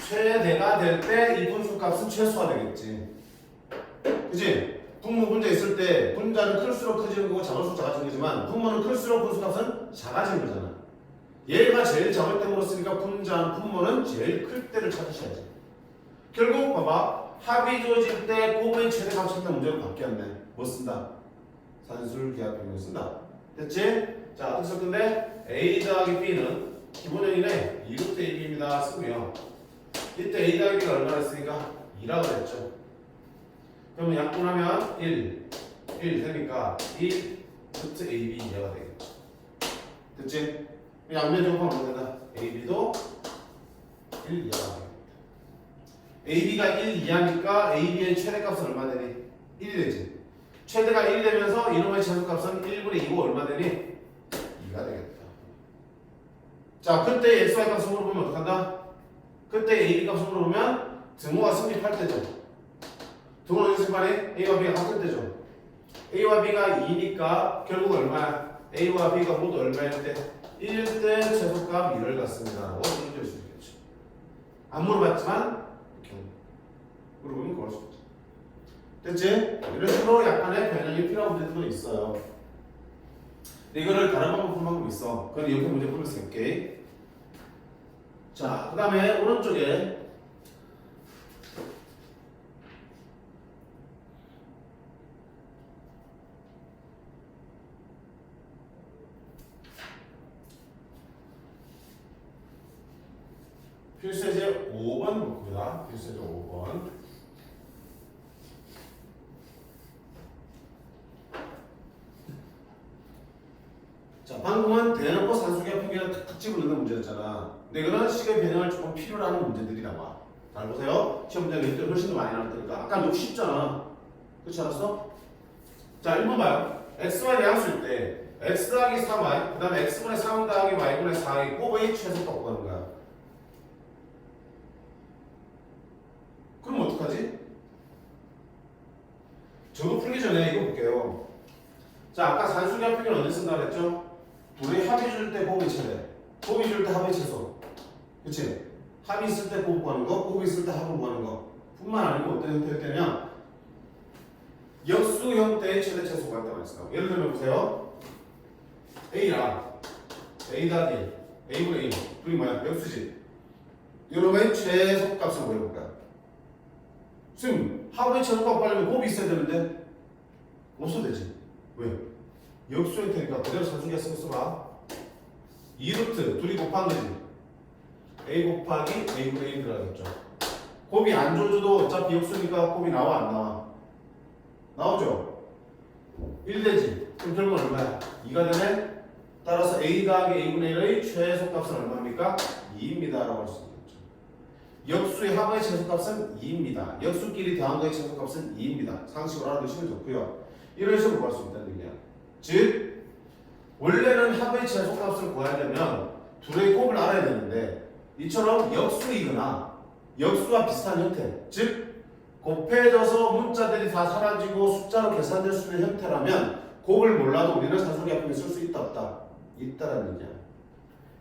최대가 될 때 이 분수값은 최소가 되겠지. 그치? 분모 분자 있을 때 분자는 클수록 커지는 거고 작을수록 작아지는 거지만 분모는 클수록 분수값은 작아지는 거잖아. 얘가 제일 작을 때 물었으니까 분모는 제일 클 때를 찾으셔야지. 결국 봐봐. 합이 주어질 때 곱의 최대값 찾는 문제로 바뀌었네. 뭐 쓴다? 산술기하평균을 쓴다. 됐지? 자, 어떻게 썼는데 A 더하기 B는 기본형이네. 2루트 AB입니다. 쓰고요. 이때 A 더하기 B가 얼마나 했으니까 2라고 했죠. 그러면 약분하면 1 되니까 1 루트 AB 이하가 되겠죠. 됐지? 양면 제곱하면 어떻게 된다? AB도 1 이하가 되겠다. AB가 1 이하니까 AB의 최대값은 얼마 되니? 1이 되지. 최대가 1이 되면서 이놈의 최소값은 1분의 2고 얼마 되니? 2가 되겠다. 자, 그때 XY 값을 물어보면 어떡한다? 그때 AB 값을 물어보면 등호가 성립할 때죠. 등호는 어디서 말해? A와 B가 같을 때죠. A와 B가 2니까 결국 얼마야? A와 B가 모두 얼마일 때? 1일 때 최소값 2를 갖습니다. 라고 얘기할 수 있겠죠. 안 물어봤지만 이렇게 물어보면 그럴 수 있죠. 됐지? 이런 식으로 약간의 변형이 필요한 문제들도 있어요. 근데 이거를 다른 방법 푸는 방법이 있어. 그건 옆에 문제 풀면서 할게. 자, 그 다음에 오른쪽에 필수제 5번 볼겁니다. 필수제 5번. 자, 방금은 대놓고 산수기하 평균을 탁탁 집어 넣는 문제였잖아. 근데 이거는 시계 변형을 조금 필요로 하는 문제들이 나와. 잘 보세요. 시험 문제가 이때 훨씬 더 많이 나올 테니까. 아까 너무 쉽잖아. 그렇지 않았어? 자, 1번 봐요. xy의 양수일 때 x 더하기 3y, 그 다음에 x분의 3 더하기 y분의 4의 곱의 최소값 구하는 거야. 그럼 어떡하지? 저거 풀기 전에 이거 볼게요. 자, 아까 산수기하 평균 어디 쓴다고 그랬죠? 둘이 합의 줄 때 곱이 최대, 곱이 줄 때 합의 최소. 그치? 합이 있을 때 곱 구하는 거, 곱이 있을 때 합을 구하는 거 뿐만 아니고 어떤 형태일 때냐? 역수 형태의 최대 최소가 있다고 했어요. 예를 들면 보세요. A랑 A 더하기 A분의 A 둘이 뭐야? 역수지. 이러면 최소값을 구해볼까요? 지금 합의 최소값 구하려면 곱이 있어야 되는데 없어도 되지. 왜? 역수 형태니까 그대로 산수기하 써봐. 2루트 둘이 곱한 거지. A 곱하기 A분의 A 들어가겠죠. 곱이 안 줘줘도 어차피 역수니까 곱이 나와 안 나와? 나오죠? 1 되지. 그럼 결국은 얼마야? 2가 되네? 따라서 A 더하기 A분의 1의 최소값은 얼마입니까? 2입니다 라고 할 수 있겠죠. 역수의 합의 최소값은 2입니다. 역수끼리 더한 거의 최소값은 2입니다. 상식으로 알아두시면 좋고요. 이런 식으로 구할 수 있다는 얘기야. 즉 원래는 합의 최소값을 구하려면 둘의 곱을 알아야 되는데 이처럼 역수이거나 역수와 비슷한 형태, 즉 곱해져서 문자들이 다 사라지고 숫자로 계산될 수 있는 형태라면 곱을 몰라도 우리는 산수기하 평균 쓸 수 있다 없다? 있다라는 얘기야.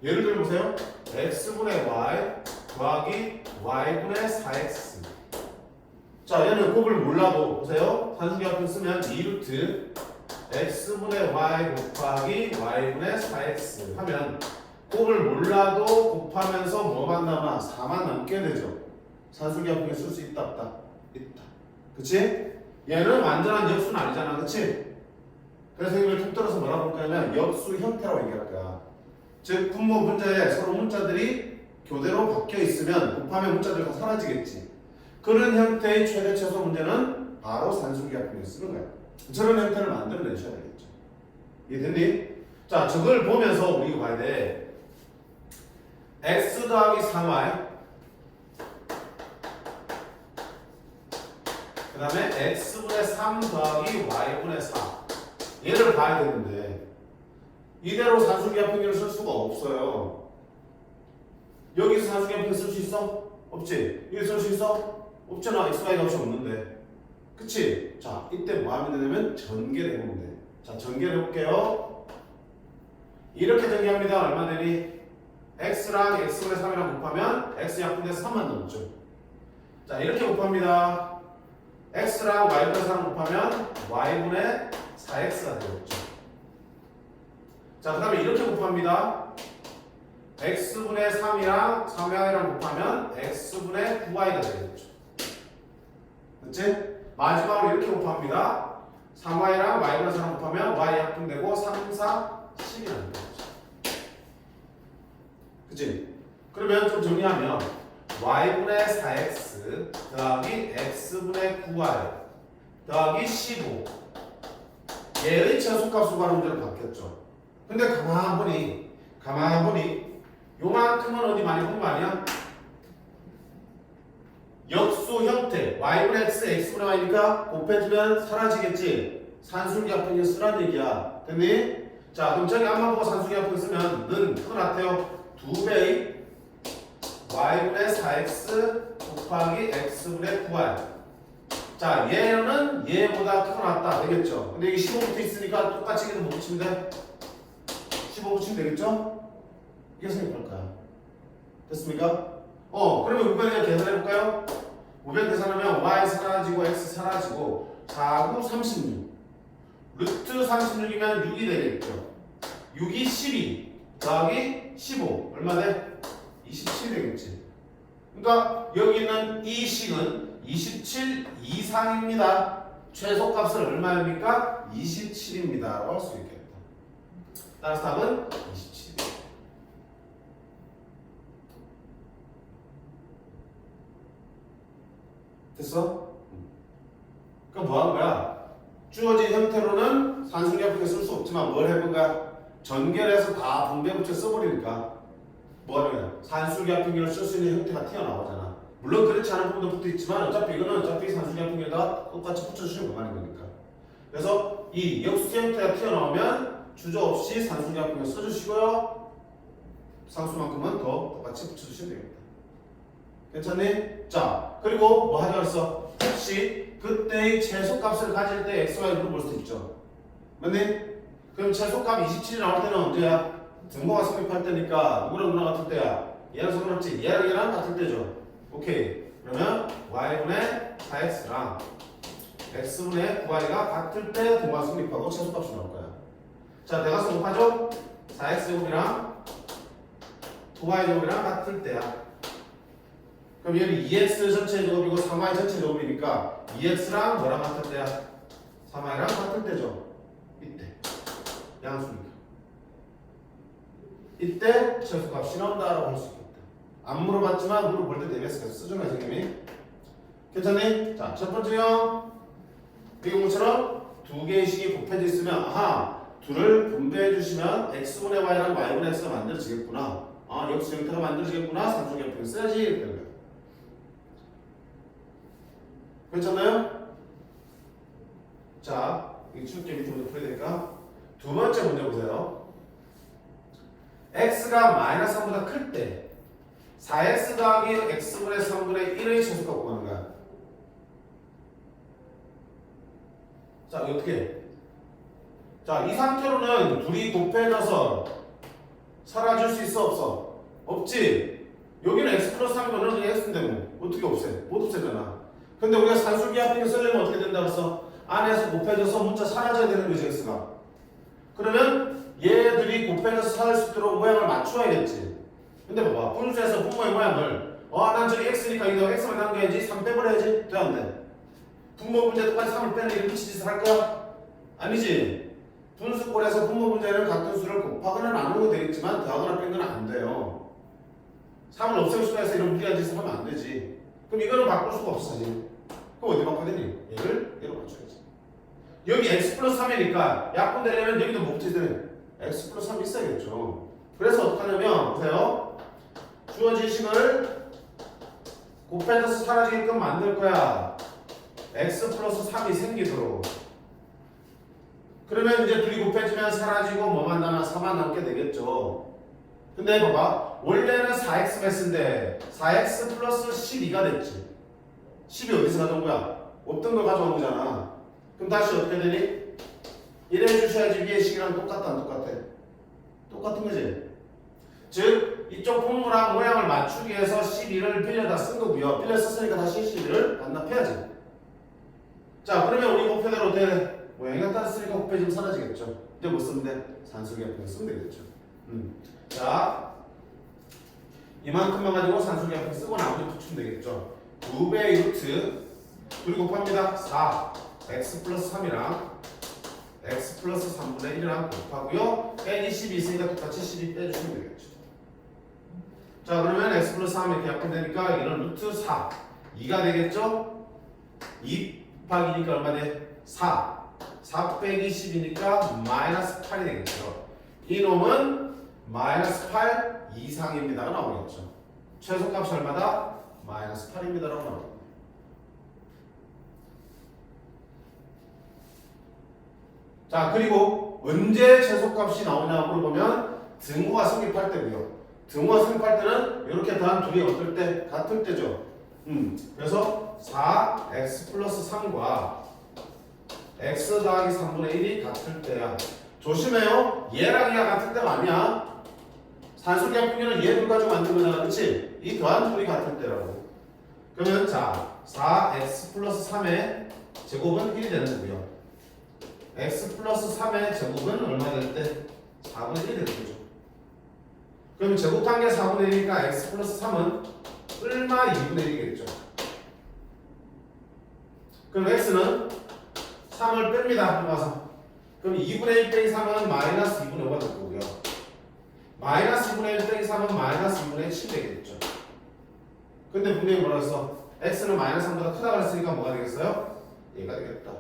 예를 들어 보세요. x분의 y 더하기 y분의 4x. 자, 얘는 곱을 몰라도 보세요. 산수기하 평균 쓰면 2루트 x분의 y 곱하기 y분의 4x 하면 곱을 몰라도 곱하면서 뭐만 남아? 4만 남게 되죠. 산수기하 평균 쓸 수 있다 없다? 있다. 그치? 얘는 완전한 역수는 아니잖아. 그치? 그래서 이걸 툭 들어서 뭐라고 볼 거냐면 역수 형태라고 얘기할 거야. 즉 분모 문자에 서로 문자들이 교대로 바뀌어 있으면 곱하면 문자들 다 사라지겠지. 그런 형태의 최대 최소 문제는 바로 산수기하 평균 쓰는 거야. 저런 형태를 만들어내셔야 되겠죠. 이해됐니? 자, 저걸 보면서 우리가 봐야 돼. x 더하기 3y 그 다음에 x분의 3 더하기 y분의 4 얘를 봐야 되는데 이대로 산수기하 평균을 쓸 수가 없어요. 여기서 산수기하 평균 쓸 수 있어? 없지? 여기 쓸 수 있어? 없잖아. x, y 값이 없는데. 그치? 자, 이때 뭐 하면 되냐면 전개를 해보면 돼. 자, 전개를 해볼게요. 이렇게 전개합니다. 얼마 되니? x랑 x분의 3이랑 곱하면 x 약분돼서 3만 넘죠. 자, 이렇게 곱합니다. x랑 y분의 3 곱하면 y분의 4x가 되겠죠. 자, 그 다음에 이렇게 곱합니다. x분의 3이랑 3y랑 곱하면 x분의 9y가 되겠죠. 그치? 마지막으로 이렇게 곱합니다. 3y랑 y분의 3 곱하면 y 약분되고 3, 4, 10이 나는 거죠. 그치? 그러면 좀 정리하면 y분의 4x 더하기 x분의 9y 더하기 15 얘의 최소값을 구하는 문제로 바뀌었죠. 근데 가만히 보니 요만큼은 어디 많이 본 거 아니야? 역수 형태 y분의 x, x분의 y니까 곱해주면 사라지겠지. 산수기하 평균 쓰란 얘기야. 됐니? 자, 그럼 저기 앞만 보고 산수기하 평균 쓰면 는 그거 같아요. 2배의 y분의 4x 곱하기 x분의 9y 자, 얘는 얘보다 크고 낫다 되겠죠. 근데 여기 15 붙어 있으니까 똑같이 이게 뭐 붙이면 돼? 15 붙이면 되겠죠? 이게 생각할 거야. 됐습니까? 그러면 우변 계산해 볼까요? 우변 계산하면 y 사라지고 x 사라지고 4, 9, 36 루트 36이면 6이 되겠죠. 6이 12 더하기 15 얼마 돼? 27 되겠지. 그러니까 여기 있는 이 식은 27 이상입니다. 최소값은 얼마입니까? 27입니다 라고 할 수 있겠다. 따라서 답은 27입니다. 됐어? 그럼 뭐 하는 거야? 주어진 형태로는 산술기압표를 쓸 수 없지만 뭘 해본 거야? 전결해서 다 분배 붙여 써버리니까 뭐 하는 거야? 산술기압표를 쓸 수 있는 형태가 튀어나오잖아. 물론 그렇지 않은 부분도 붙어 있지만 어차피 이거는 산술기압표에다가 똑같이 붙여주시면 그만인 거니까. 그래서 이 역수 형태가 튀어나오면 주저없이 산술기압표를 써주시고요. 상수만큼은 더 똑같이 붙여주시면 되겠다. 괜찮니? 자, 그리고 뭐 하자 그랬어? 혹시 그때의 최소값을 가질 때 xy를 볼 수 있죠. 맞니? 그럼 최소값 27이 나올 때는 언제야? 등호가 성립할 때니까 누구랑 같을 때야? 얘랑 상관없지? 얘랑 같을 때죠. 오케이. 그러면 y분의 4x랑 x분의 9y가 같을 때 등호가 성립하고 최소값이 나올 거야. 자, 대각선 곱하죠? 4x제곱이랑 9y제곱이랑 같을 때야. 그럼 얘는 2x 전체 제곱이고 3y 전체 제곱이니까 2x랑 뭐랑 같을 때야? 3y랑 같을 때죠. 이때 양수니까 이때 최소값이 나온다라고 할 수 있겠다. 안 물어봤지만 물어볼 때 대비해서 계속 쓰잖아요 선생님이. 괜찮니? 자, 첫 번째요. 이 경우처럼 두 개의 식이 곱해져 있으면 아하 둘을 분배해 주시면 x분의 y랑 y분의 x가 만들어지겠구나. 아 역수 형태가 만들어지겠구나. 산술기압표를 써야지 이렇게 되는 거야. 괜찮나요? 자, 이 출제 밑에 먼저 풀어야 되니까 두 번째 문제 보세요. x가 마이너스 3보다 클 때 4x 더하기 x분의 3분의 1의 최소값 구하는 거야. 자, 어떻게 해? 자, 이 상태로는 둘이 곱해져서 사라질 수 있어 없어? 없지. 여기는 x 플러스 3이면 어느 정도 x인데 뭐 어떻게 없애? 못 없애잖아. 근데 우리가 산술기압표를 쓰려면 어떻게 된다 그랬어? 안에서 곱해져서 문자 사라져야 되는 거지 x가. 그러면 얘들이 곱해져서 사라질 수 있도록 모양을 맞추어야겠지. 근데 봐봐 분수에서 분모의 모양을 난 저기 x니까 이거 x만 남겨야지 3 빼버려야지. 돼 안 돼? 분모 문제 똑같이 3을 빼는 이렇게 짓을 할 거야? 아니지. 분수꼴에서 분모 문제는 같은 수를 곱하거나 나누고 되겠지만 더하거나 뺀 건 안 돼요. 3을 없애고 싶다 해서 이런 무리한 짓을 하면 안 되지. 그럼 이거는 바꿀 수가 없어 사실. 그럼 어디 바꿔야 되니? 얘로 맞춰야지. 여기 x 플러스 3이니까 약분 되려면 여기도 뭐 붙여야 되네? x 플러스 3이 있어야겠죠. 그래서 어떻게 하냐면 보세요. 주어진 식을 곱해져서 사라지게끔 만들 거야. x 플러스 3이 생기도록. 그러면 이제 둘이 곱해지면 사라지고 뭐만 남아? 4만 남게 되겠죠. 근데 봐봐. 원래는 4x 배스인데 4x 플러스 12가 됐지. 10이 어디서 가져온 거야? 없던 걸 가져온 거잖아. 그럼 다시 어떻게 되니? 이래 주셔야지 위에 식이랑 똑같다 안 똑같아? 똑같은 거지. 즉 이쪽 분모랑 모양을 맞추기 위해서 12를 빌려다 쓴 거고요. 빌려 썼으니까 다시 12를 반납해야지. 자, 그러면 우리 목표대로 어떻게 돼? 모양이 같았으니까 곱해지면 사라지겠죠. 이제 뭐 쓰면 돼? 산술기압표 쓰면 되겠죠. 자, 이만큼만 가지고 산술기압표 쓰고 나머지 붙이면 되겠죠. 2배의 루트 그리고 곱합니다. 4 x 플러스 3이랑 x 플러스 3분의 1이랑 곱하고요. 빼기 12 있으니까 똑같이 12 빼주시면 되겠죠. 자, 그러면 x 플러스 3 이렇게 약분되니까 이런 루트 4 2가 되겠죠. 2 곱하기니까 얼마 돼? 4 4 빼기 10이니까 마이너스 8이 되겠죠. 이놈은 마이너스 8 이상입니다가 나오겠죠. 최소값이 얼마다? 마이너스 8입니다라고 나옵니다. 자, 그리고 언제 최소값이 나오냐 물어보면 등호가 성립할 때고요. 등호가 성립할 때는 이렇게 더한 둘이 어떨 때? 같을 때죠. 그래서 4x 플러스 3과 x 더하기 3분의 1이 같을 때야. 조심해요. 얘랑 얘가 같을 때가 아니야. 산술기하 평균은 얘를 가지고 만든 거잖아. 그치? 이 더한 둘이 같을 때라고. 그러면 자 4x 플러스 3의 제곱은 1이 되는 거고요. x 플러스 3의 제곱은 얼마 될 때? 4분의 1이 되는 거죠. 그러면 제곱한 게 4분의 1이니까 x 플러스 3은 얼마 2분의 1이겠죠. 그럼 x는 3을 뺍니다. 들어가서. 그럼 2분의 1 빼기 3은 마이너스 2분의 5가 될 거고요. 마이너스 2분의 1 빼기 3은 마이너스 2분의 7 되겠죠. 근데 분명히 뭐라 했어? x는 마이너스 3보다 크다고 했으니까 뭐가 되겠어요? 얘가 되겠다.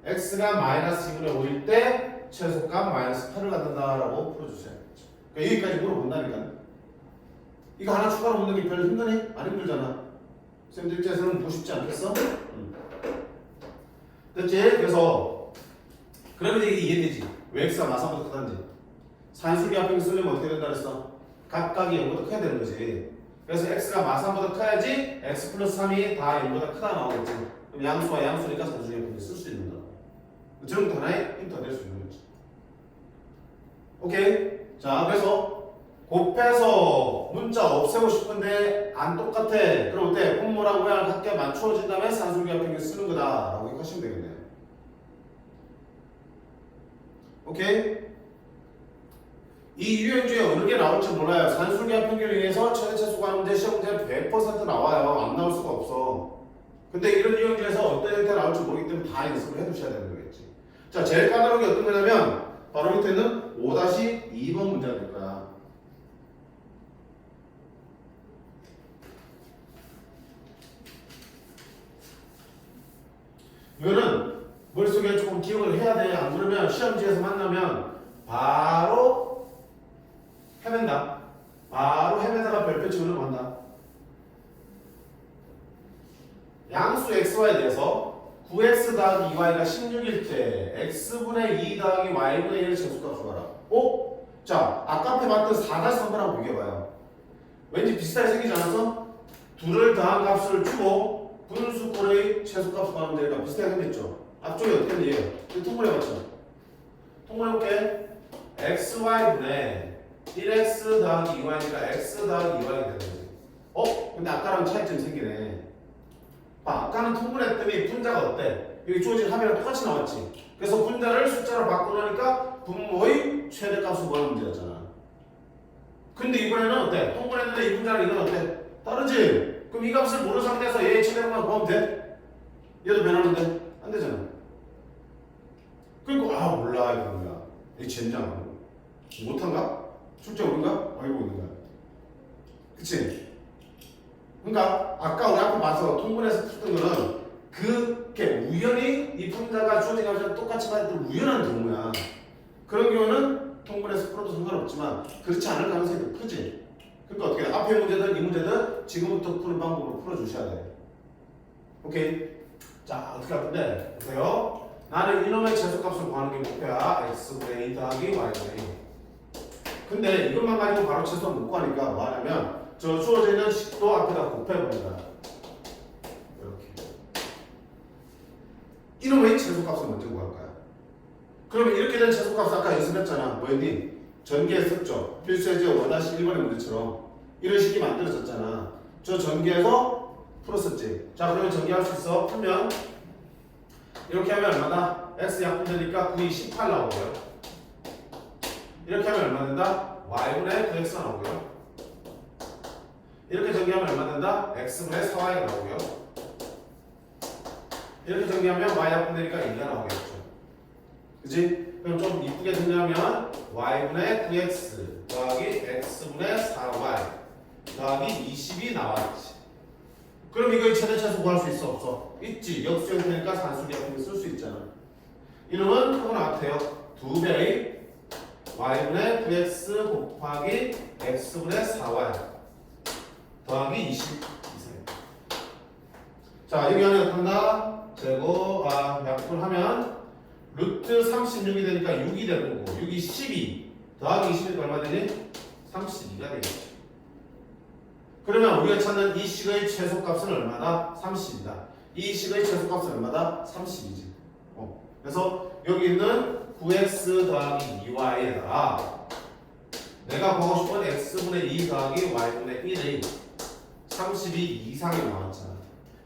x가 마이너스 2분의 5일 때 최소값 마이너스 8을 갖는다라고 풀어주셔야겠죠. 그러니까 여기까지 물어본다니까. 이거 하나 추가로 묻는 게 별로 힘드니? 안 힘들잖아. 쌤들 입장에서는 보고 싶지 않겠어? 됐지? 그래서 그러면 이게 이해되지? 왜 x가 마사보다 크단지? 산술기하 평균 쓰려면 어떻게 된다 그랬어? 각각이 0보다 커야 되는 거지. 그래서 x가 마사보다 커야지 x 플러스 3이 다 0보다 크다 나오겠지. 그럼 양수와 양수니까 산술기하 평균 쓸 수 있는 거야. 저런 것도 하나의 힌트가 될 수 있는 거지. 오케이? 자, 그래서 곱해서 문자 없애고 싶은데 안 똑같아. 그럼 어때? 분모랑 모양을 각각 맞추어진 다음에 산술기하 평균 쓰는 거다 라고 하시면 되겠네요. 오케이? 이 유형 중에 어느 게 나올지 몰라요. 산술기하 평균에 의해서 최대 최소가 문제 시험 문제 100% 나와요. 안 나올 수가 없어. 근데 이런 유형 중에서 어떤 형태 나올지 모르기 때문에 다 연습을 해두셔야 되는 거겠지. 자, 제일 까다로운 게 어떤 거냐면 바로 밑에는 5-2번 문제가 될 거야. 이거는 머릿속에 조금 기억을 해야 돼. 안 그러면 시험지에서 만나면 바로 헤맨다. 바로 헤매다가 별표 치고 넘어간다. 양수 xy에 대해서 9x 더하기 2y가 16일 때 x분의 2 더하기 y분의 1을 제수값으로 가라. 어? 자, 아까 앞에 봤던 4-3번하고 비교해봐요. 왠지 비슷하게 생기지 않았어? 둘을 더한 값을 주고 분수꼴의 최소값을 구하는 데가 비슷하게 생겼죠? 앞쪽에 어떻게 했니? 통분해봤죠? 통분해볼게. xy분의 1x 더하기 2y니까 x 더하기 2y가 되는 거지. 어? 근데 아까랑 차이점이 생기네. 봐, 아까는 통분했더니 분자가 어때? 여기 주어진 합이랑 똑같이 나왔지. 그래서 분자를 숫자로 바꾸려니까 분모의 최대값을 구하는 문제였잖아. 근데 이번에는 어때? 통분했는데 이 분자랑 이건 어때? 다르지? 그럼 이 값을 모르는 상태에서 얘의 최대값만 구하면 돼? 얘도 변하는데? 안 되잖아. 그러니까 아 몰라 이런 거야. 이 젠장. 못한가? 출제 오른가? 알고 있는 거야. 그치? 그러니까 아까 우리 앞에 봐서 통분해서 풀던 거는 그렇게 우연히 이 분자가 주어진 값이랑 똑같이 받을 우연한 경우야. 그런 경우는 통분해서 풀어도 상관없지만 그렇지 않을 가능성이 더 크지. 그러니까 어떻게 돼? 앞에 문제든 이 문제든 지금부터 푸는 방법으로 풀어주셔야 돼. 오케이? 자, 어떻게 할 건데? 보세요. 나는 이놈의 최소값을 구하는 게 목표야. x분의 2 더하기 y분의 2. 근데 이것만 가지고 바로 최소 못 구하니까 뭐 하냐면 저 주어져 있는 식도 앞에다 곱해봅니다. 이렇게. 이놈의 최소값을 먼저 구할 거야. 그러면 이렇게 된 최소값을 아까 연습했잖아. 뭐였니? 전개에 썼죠. 필수예제 5-1번의 문제처럼 이런 식이 만들어졌잖아. 저 전개에서 풀었었지. 자, 그러면 전개할 수 있어. 풀면 이렇게 하면 얼마나? x 약분되니까 9이 18 나오고요. 이렇게 하면 얼마 된다? y분의 9x가 나오고요. 이렇게 전개하면 얼마 된다? x분의 4y가 나오고요. 이렇게 전개하면 y 약분되니까 2가 나오겠죠. 그치? 그럼 좀 이쁘게 정리하면 y분의 9x 더하기 x분의 4y 더하기 20이 나왔지. 그럼 이거 최대 최소 구할 수 있어? 없어? 있지. 역수 형태니까 산술기하 평균 쓸 수 있잖아. 이놈은 크고 같아요. 2배의 y분의 9x 곱하기 x분의 4y 더하기 20 자, 여기 안에 어떻게 한다? 제곱, 약분하면 루트 36이 되니까 6이 되는 거고 6이 12 더하기 20이니까 얼마 되니? 32가 되겠지. 그러면 우리가 찾는 이 식의 최소값은 얼마다? 30이다. 이 식의 최소값은 얼마다? 30이지. 그래서 여기 있는 9x 더하기 2y에다가 내가 보고 싶은 x분의 2 더하기 y분의 1의 32 이상이 나왔잖아.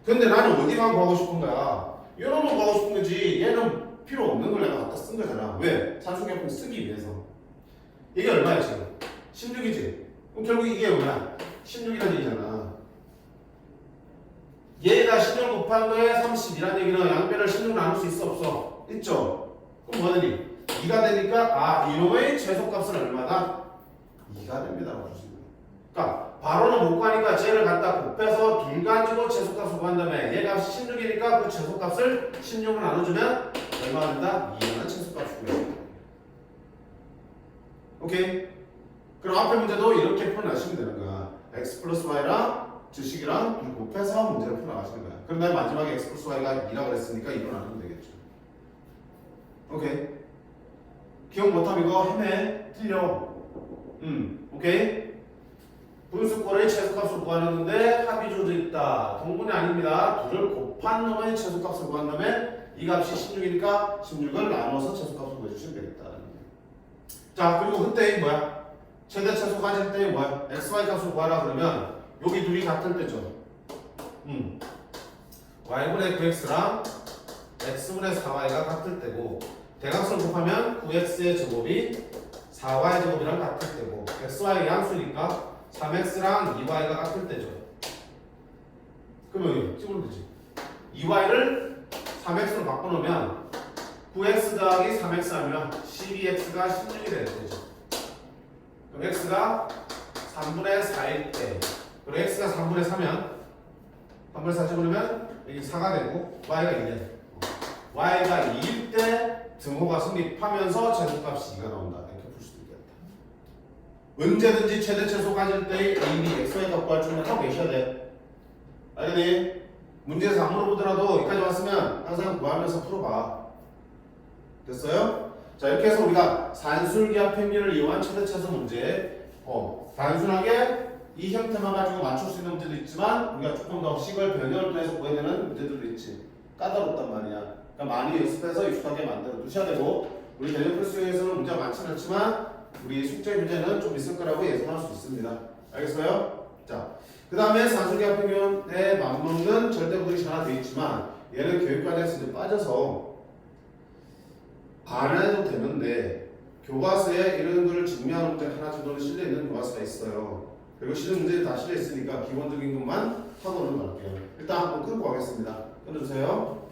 근데 나는 어디만 구하고 싶은 거야? 이놈만 구하고 싶은 거지. 얘는 필요 없는 걸 내가 갖다 쓴 거잖아. 왜? 산수계품 쓰기 위해서. 이게 얼마야 지금? 16이지? 그럼 결국 이게 뭐야? 16이라는 얘기잖아. 얘가 16 곱한 거에 30이라는 얘기는 양변을 16 나눌 수 있어 없어? 있죠? 그럼 뭐 되니? 2가 되니까 이놈의 최소값은 얼마다? 2가 됩니다. 그러니까 바로는 못 구하니까 쟤를 갖다 곱해서 둘 가지고 최소값을 구한 다음에 얘가 16이니까 그 최소값을 16으로 나눠주면 얼마가 된다? 2라는 최소값을 구해요. 오케이? 그럼 앞에 문제도 이렇게 풀어나시면 되는 거야. x 플러스 y랑 주식이랑 둘 곱해서 문제를 풀어나가시는 거야. 그럼 맨 마지막에 x 플러스 y가 2라고 그랬으니까 2로 나누면 되겠죠. 오케이? 기억 못하면 이거 헤매 틀려. 오케이? 분수꼴의 최소값을 구하는데 합이 주어져 있다. 동분이 아닙니다. 둘을 곱한 놈의 최소값을 구한 다음에 이 값이 16이니까 16을 나눠서 최소값을 구해주시면 되겠다. 자, 그리고 그때 뭐야? 최대 최소 가질 때 뭐야? xy 값을 구하라 그러면 여기 둘이 같을 때죠. y분의 9x랑 x분의 4y가 같을 때고 대각선을 곱하면 9x의 제곱이 4y 제곱이랑 같을 때고 xy의 양수니까 3x랑 2y가 같을 때죠. 그러면 여기 찍으면 되지. 2y를 3x로 바꿔놓으면 9x 더하기 3x 하면 12x가 16이 되는 거죠. 그럼 x가 3분의 4일 때 그리고 x가 3분의 4면 3분의 4 찍으면 여기 4가 되고 y가 2네. y가 2일 때 등호가 성립하면서 최소값이 2가 나온다. 이렇게 풀 수도 있겠다. 언제든지 최대 최소 가질 때의 a, b, xy 값 구할 줄은 하고 계셔야 돼. 알겠니? 문제에서 안 물어보더라도 여기까지 왔으면 항상 구하면서 풀어봐. 됐어요? 자, 이렇게 해서 우리가 산술기하 평균을 이용한 최대 최소 문제 단순하게 이 형태만 가지고 맞출 수 있는 문제도 있지만 우리가 조금 더 식을 변형을 통해서 구해야 되는 문제들도 있지. 까다롭단 말이야. 그러니까 많이 연습해서 익숙하게 만들어 두셔야 되고 우리 대전 풀스에서는 문제가 많지는 않지만 우리 숙제 문제는 좀 있을 거라고 예상할 수 있습니다. 알겠어요? 자, 그 다음에 산술기하 평균에 맞먹는 절대부등식 하나 되어 있지만 얘는 교육과정에서 이제 빠져서 안 해도 되는데 교과서에 이런 걸 증명하는 문제 하나 정도는 실려 있는 교과서가 있어요. 그리고 실은 문제는 다 실려 있으니까 기본적인 것만 하고는 갈게요. 일단 한번 끊고 가겠습니다. 끊어주세요.